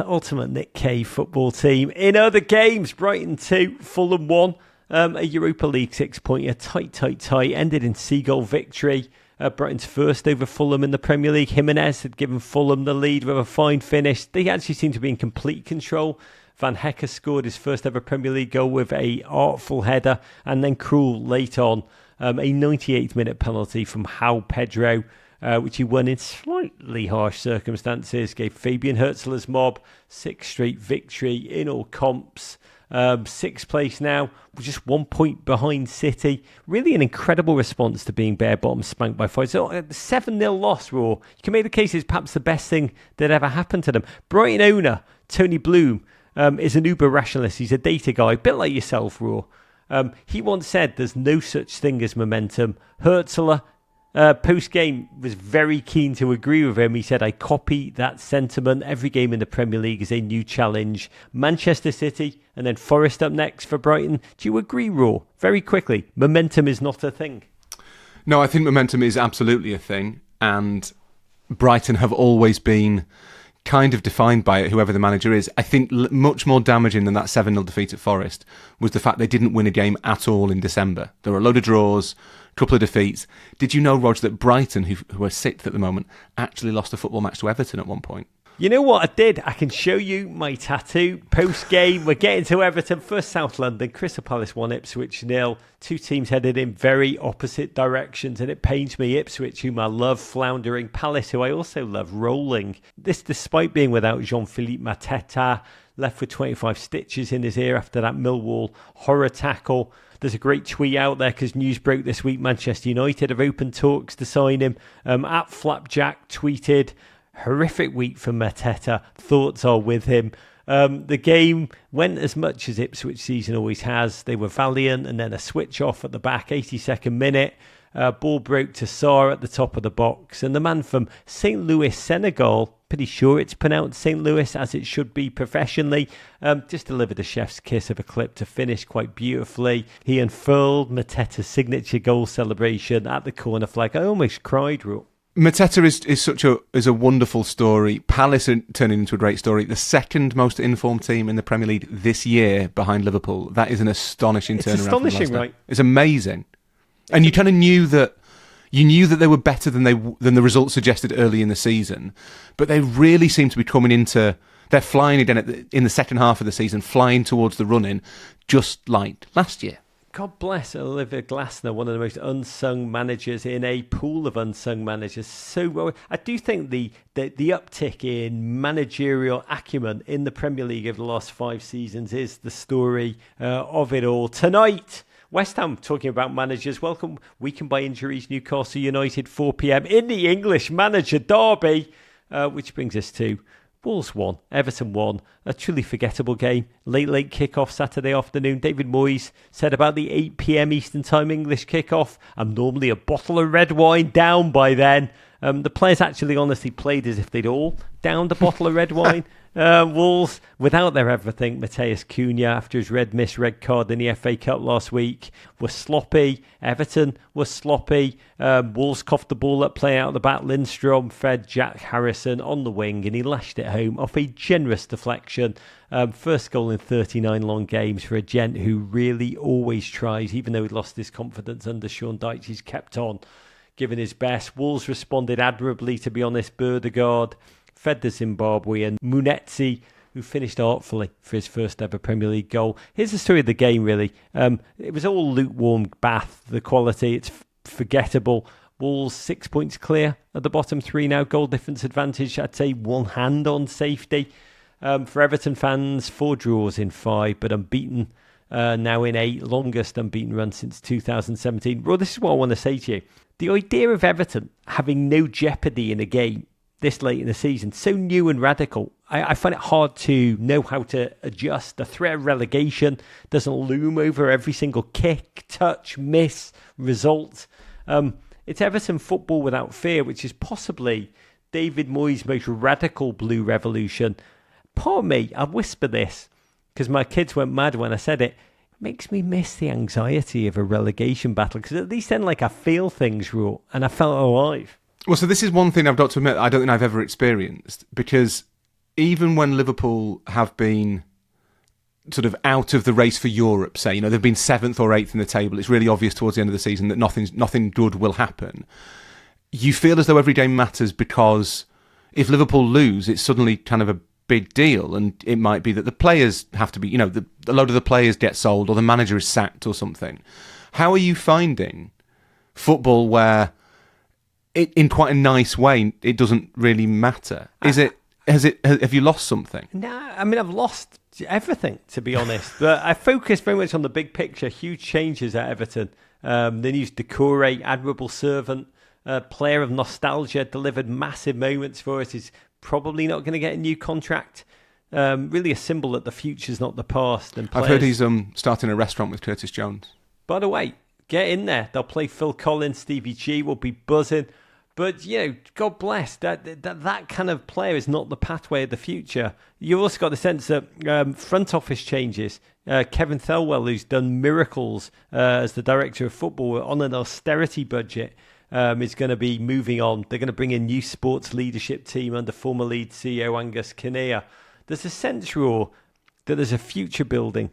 Ultimate Nick Cave football team. In other games, Brighton 2, Fulham 1. A Europa League 6-pointer, tight, ended in seagull victory. Brighton's first over Fulham in the Premier League. Jimenez had given Fulham the lead with a fine finish. They actually seem to be in complete control. Van Hecker scored his first ever Premier League goal with a artful header, and then Krul late on a 98th minute penalty from João Pedro, which he won in slightly harsh circumstances, gave Fabian Herzler's mob 6th straight victory in all comps. 6th place now, just 1 point behind City. Really an incredible response to being bare bottom spanked by 5. So 7-0 loss, Raw. You can make the case it's perhaps the best thing that ever happened to them. Brighton owner Tony Bloom is an uber rationalist. He's a data guy, a bit like yourself, Raw. He once said there's no such thing as momentum. Herzler, post-game, was very keen to agree with him. He said, "I copy that sentiment. Every game in the Premier League is a new challenge." Manchester City and then Forest up next for Brighton. Do you agree, Raw? Very quickly, momentum is not a thing. No, I think momentum is absolutely a thing, and Brighton have always been kind of defined by it, whoever the manager is. I think much more damaging than that 7-0 defeat at Forest was the fact they didn't win a game at all in December. There were a load of draws, a couple of defeats. Did you know, Rog, that Brighton, who are 6th at the moment, actually lost a football match to Everton at one point? You know what I did? I can show you my tattoo. Post-game, we're getting to Everton. First South London, Crystal Palace 1, Ipswich 0. 2 teams headed in very opposite directions, and it pains me. Ipswich, whom I love, floundering. Palace, who I also love, rolling. This despite being without Jean-Philippe Mateta, left with 25 stitches in his ear after that Millwall horror tackle. There's a great tweet out there because news broke this week. Manchester United have opened talks to sign him. At Flapjack tweeted, "Horrific week for Mateta. Thoughts are with him." The game went as much as Ipswich season always has. They were valiant, and then a switch off at the back, 82nd minute. Ball broke to Sarr at the top of the box, and the man from St. Louis, Senegal, pretty sure it's pronounced St. Louis as it should be professionally, just delivered a chef's kiss of a clip to finish quite beautifully. He unfurled Mateta's signature goal celebration at the corner flag. I almost cried, Ro. Mateta is a wonderful story. Palace are turning into a great story. The second most informed team in the Premier League this year behind Liverpool. That is an astonishing turnaround. It's astonishing, right? It's amazing. And you kind of knew that they were better than the results suggested early in the season, but they really seem to be coming into They're flying again in the second half of the season, flying towards the run-in, just like last year. God bless Oliver Glasner, one of the most unsung managers in a pool of unsung managers. So well, I do think the uptick in managerial acumen in the Premier League over the last 5 seasons is the story of it all. Tonight, West Ham talking about managers. Welcome weakened by injuries, Newcastle United, 4 p.m. in the English manager derby, which brings us to Wolves 1, Everton 1, a truly forgettable game. Late kick-off Saturday afternoon. David Moyes said about the 8 p.m. Eastern Time English kick-off, I'm normally a bottle of red wine down by then. The players actually honestly played as if they'd all downed a bottle of red wine. Wolves, without their everything, Mateus Cunha, after his red card in the FA Cup last week, were sloppy. Everton was sloppy. Wolves coughed the ball up, playing out of the back. Lindstrom fed Jack Harrison on the wing, and he lashed it home off a generous deflection. First goal in 39 long games for a gent who really always tries, even though he lost his confidence under Sean Dyche. He's kept on giving his best. Wolves responded admirably, to be honest. Berdegaard fed the Zimbabwean. Munetsi, who finished artfully for his first ever Premier League goal. Here's the story of the game, really. It was all lukewarm bath, the quality. It's forgettable. Wolves 6 points clear at the bottom 3 now. Goal difference advantage, I'd say 1 hand on safety. For Everton fans, 4 draws in 5, but unbeaten now in 8. Longest unbeaten run since 2017. Well, this is what I want to say to you. The idea of Everton having no jeopardy in a game this late in the season, so new and radical. I find it hard to know how to adjust. The threat of relegation doesn't loom over every single kick, touch, miss, result. It's Everton football without fear, which is possibly David Moyes' most radical blue revolution. Part of me, I'll whisper this, because my kids went mad when I said it, makes me miss the anxiety of a relegation battle, because at least then I feel things raw, and I felt alive. Well, so this is one thing I've got to admit I don't think I've ever experienced, because even when Liverpool have been sort of out of the race for Europe, say, they've been 7th or 8th in the table, it's really obvious towards the end of the season that nothing good will happen. You feel as though every game matters, because if Liverpool lose, it's suddenly kind of a big deal, and it might be that the players have to be, a load of the players get sold or the manager is sacked or something. How are you finding football where in quite a nice way, it doesn't really matter? Have you lost something? No, I mean, I've lost everything, to be honest. But I focus very much on the big picture. Huge changes at Everton. They used Decore, admirable servant, player of nostalgia, delivered massive moments for us. He's probably not going to get a new contract. Really a symbol that the future's not the past. And I've heard he's starting a restaurant with Curtis Jones. By the way, get in there. They'll play Phil Collins, Stevie G will be buzzing. But, God bless, that kind of player is not the pathway of the future. You've also got the sense that front office changes. Kevin Thelwell, who's done miracles as the director of football on an austerity budget, is going to be moving on. They're going to bring in new sports leadership team under former lead CEO Angus Kinnear. There's a sense, Raw, that there's a future building,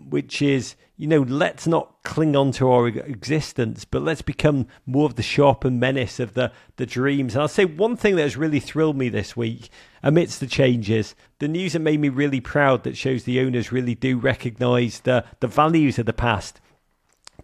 which is, let's not cling on to our existence, but let's become more of the sharpened menace of the dreams. And I'll say one thing that has really thrilled me this week, amidst the changes, the news that made me really proud, that shows the owners really do recognise the values of the past.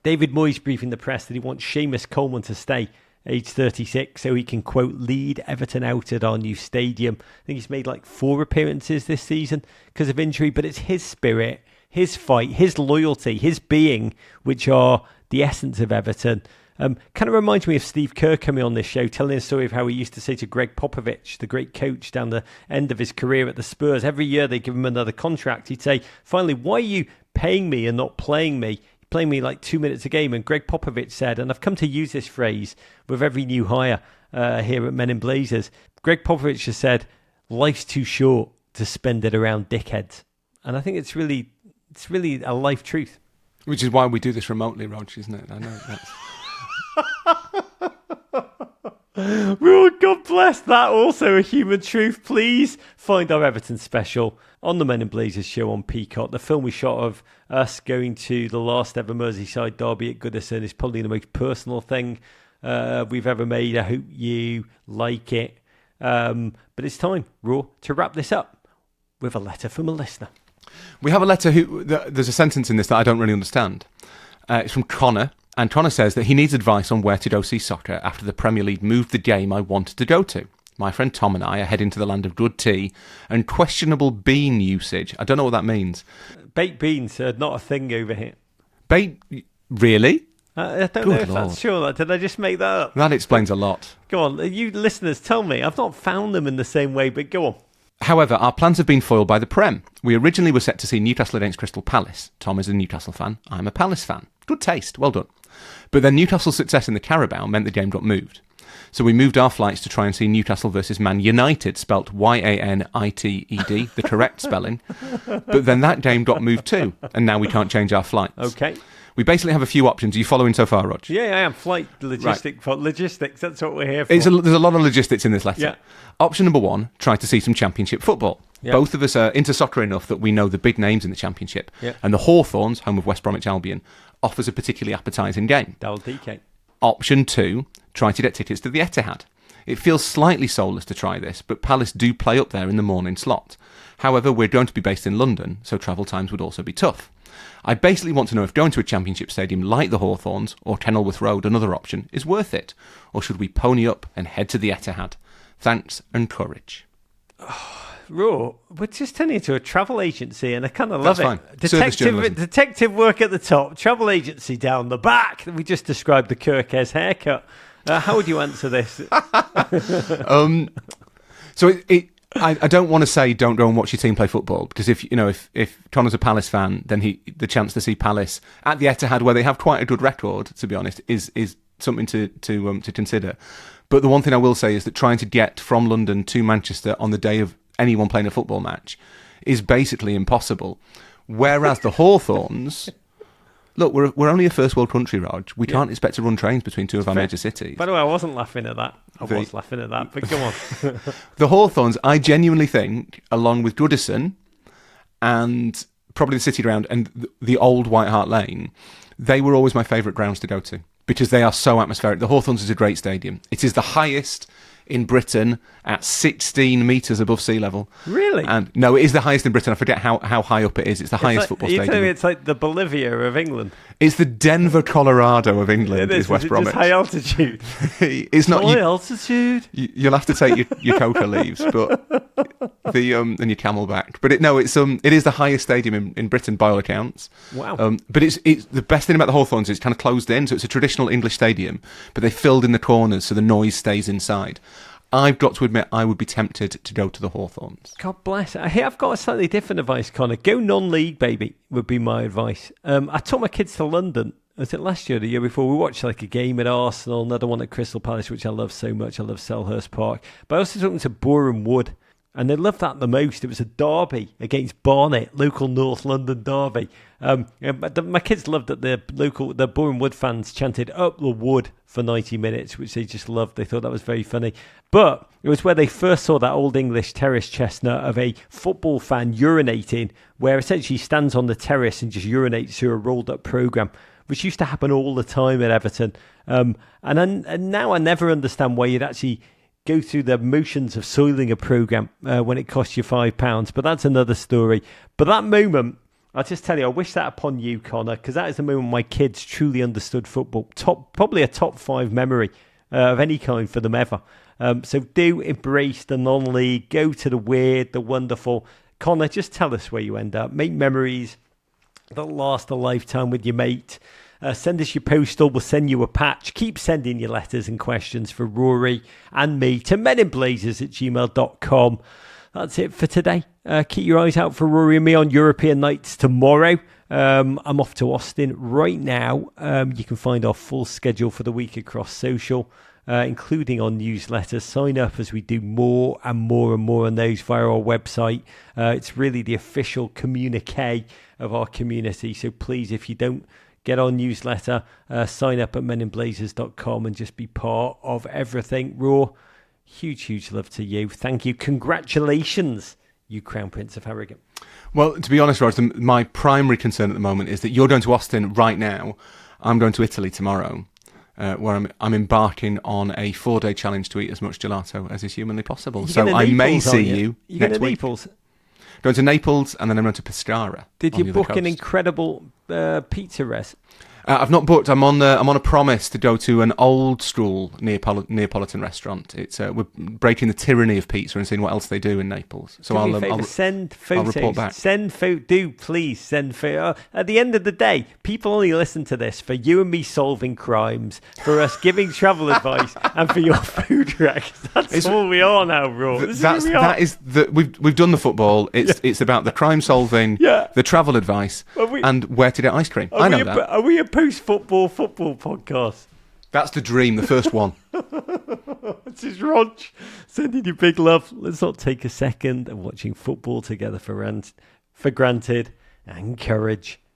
David Moyes briefing the press that he wants Seamus Coleman to stay, age 36, so he can, quote, lead Everton out at our new stadium. I think he's made 4 appearances this season because of injury, but it's his spirit, his fight, his loyalty, his being, which are the essence of Everton. Kind of reminds me of Steve Kerr coming on this show, telling a story of how he used to say to Greg Popovich, the great coach down the end of his career at the Spurs, every year they give him another contract. He'd say, finally, why are you paying me and not playing me? Playing me 2 minutes a game. And Greg Popovich said, and I've come to use this phrase with every new hire here at Men in Blazers, Greg Popovich has said, life's too short to spend it around dickheads. And I think it's really a life truth. Which is why we do this remotely, Rog, isn't it? I know that's... Well, God bless, that also a human truth. Please find our Everton special on the Men in Blazers show on Peacock. The film we shot of us going to the last ever Merseyside derby at Goodison is probably the most personal thing we've ever made. I hope you like it. But it's time, Raw, to wrap this up with a letter from a listener. We have a letter there's a sentence in this that I don't really understand. It's from Connor, and Connor says that he needs advice on where to go see soccer after the Premier League moved the game I wanted to go to. My friend Tom and I are heading to the land of good tea and questionable bean usage. I don't know what that means. Baked beans are not a thing over here. Really? I don't know if that's true. Did I just make that up? That explains a lot. Go on, you listeners, tell me. I've not found them in the same way, but go on. However, our plans have been foiled by the Prem. We originally were set to see Newcastle against Crystal Palace. Tom is a Newcastle fan. I'm a Palace fan. Good taste. Well done. But then Newcastle's success in the Carabao meant the game got moved. So we moved our flights to try and see Newcastle versus Man United, spelt Yannited, the correct spelling. But then that game got moved too, and now we can't change our flights. Okay. We basically have a few options. Are you following so far, Rog? Yeah, I am. Flight logistics. That's what we're here for. There's a lot of logistics in this letter. Yeah. Option number 1, try to see some Championship football. Yeah. Both of us are into soccer enough that we know the big names in the Championship. Yeah. And the Hawthorns, home of West Bromwich Albion, offers a particularly appetising game. Double DK. Option 2, try to get tickets to the Etihad. It feels slightly soulless to try this, but Palace do play up there in the morning slot. However, we're going to be based in London, so travel times would also be tough. I basically want to know if going to a Championship stadium like the Hawthorns or Kenilworth Road, another option, is worth it, or should we pony up and head to the Etihad? Thanks and courage. Raw, we're just turning into a travel agency, and I kind of love That's it. fine. Detective work at the top, travel agency down the back. We just described the Kirkes haircut. How would you answer this? I don't want to say don't go and watch your team play football, because if Connor's a Palace fan, then the chance to see Palace at the Etihad, where they have quite a good record, to be honest, is something to consider. But the one thing I will say is that trying to get from London to Manchester on the day of anyone playing a football match is basically impossible. Whereas the Hawthorns, look, we're only a first world country, Rog. We can't expect to run trains between two of our major cities. By the way, I wasn't laughing at that. I was laughing at that, but come on. The Hawthorns, I genuinely think, along with Goodison and probably the City Ground and the old White Hart Lane, they were always my favourite grounds to go to, because they are so atmospheric. The Hawthorns is a great stadium. It is the highest in Britain at 16 metres above sea level. Really? And no, it is the highest in Britain. I forget how high up it is. It's the highest football stadium. You're telling me it's like the Bolivia of England? It's the Denver, Colorado of England. Is West Bromwich. Just high altitude. It's not high altitude. You'll have to take your coca leaves, but and your Camelback. But it is the highest stadium in Britain by all accounts. Wow. But it's the best thing about the Hawthorns is it's kind of closed in, so it's a traditional English stadium, but they filled in the corners so the noise stays inside. I've got to admit, I would be tempted to go to the Hawthorns. God bless. I've got a slightly different advice, Connor. Go non-league, baby, would be my advice. I took my kids to London. Was it last year or the year before? We watched like a game at Arsenal, another one at Crystal Palace, which I love so much. I love Selhurst Park. But I also took them to Boreham Wood, and they loved that the most. It was a derby against Barnet, local North London derby. My kids loved that the Boreham Wood fans chanted "Up the Wood" for 90 minutes, which they just loved. They thought that was very funny. But it was where they first saw that old English terrace chestnut of a football fan urinating, where essentially he stands on the terrace and just urinates through a rolled-up programme, which used to happen all the time at Everton. And now I never understand why you'd actually go through the motions of soiling a programme when it costs you £5. But that's another story. But that moment, I'll just tell you, I wish that upon you, Connor, because that is the moment my kids truly understood football. Probably a top 5 memory of any kind for them ever. So do embrace the non-league, go to the weird, the wonderful. Connor, just tell us where you end up. Make memories that last a lifetime with your mate. Send us your postal, we'll send you a patch. Keep sending your letters and questions for Rory and me to meninblazers@gmail.com. That's it for today. Keep your eyes out for Rory and me on European nights tomorrow. I'm off to Austin right now. You can find our full schedule for the week across social, including on newsletters. Sign up as we do more and more and more on those via our website. It's really the official communique of our community. So please, if you don't get our newsletter, sign up at meninblazers.com and just be part of everything. Raw, huge love to you. Thank you. Congratulations, you Crown Prince of Harrogate. Well, to be honest, Rog, my primary concern at the moment is that you're going to Austin right now. I'm going to Italy tomorrow. where I'm embarking on a 4-day challenge to eat as much gelato as is humanly possible. You're So going to I may Naples, see aren't you You're next going to week. Naples. Going to Naples, and then I'm going to Pescara. Did on you the other book an coast. incredible pizza rest? I've not booked. I'm on a promise to go to an old school Neapolitan restaurant. It's we're breaking the tyranny of pizza and seeing what else they do in Naples. So Do me a favour, send photos. report back. Do please send photos. At the end of the day, people only listen to this for you and me solving crimes, for us giving travel advice, and for your food wrecks. That's all we are now, bro. We've done the football. It's about the crime solving, the travel advice, and where to get ice cream. I know that. Are we a post-football podcast? That's the dream, the first one. This is Rog sending you big love. Let's not take a second of watching football together for granted and encourage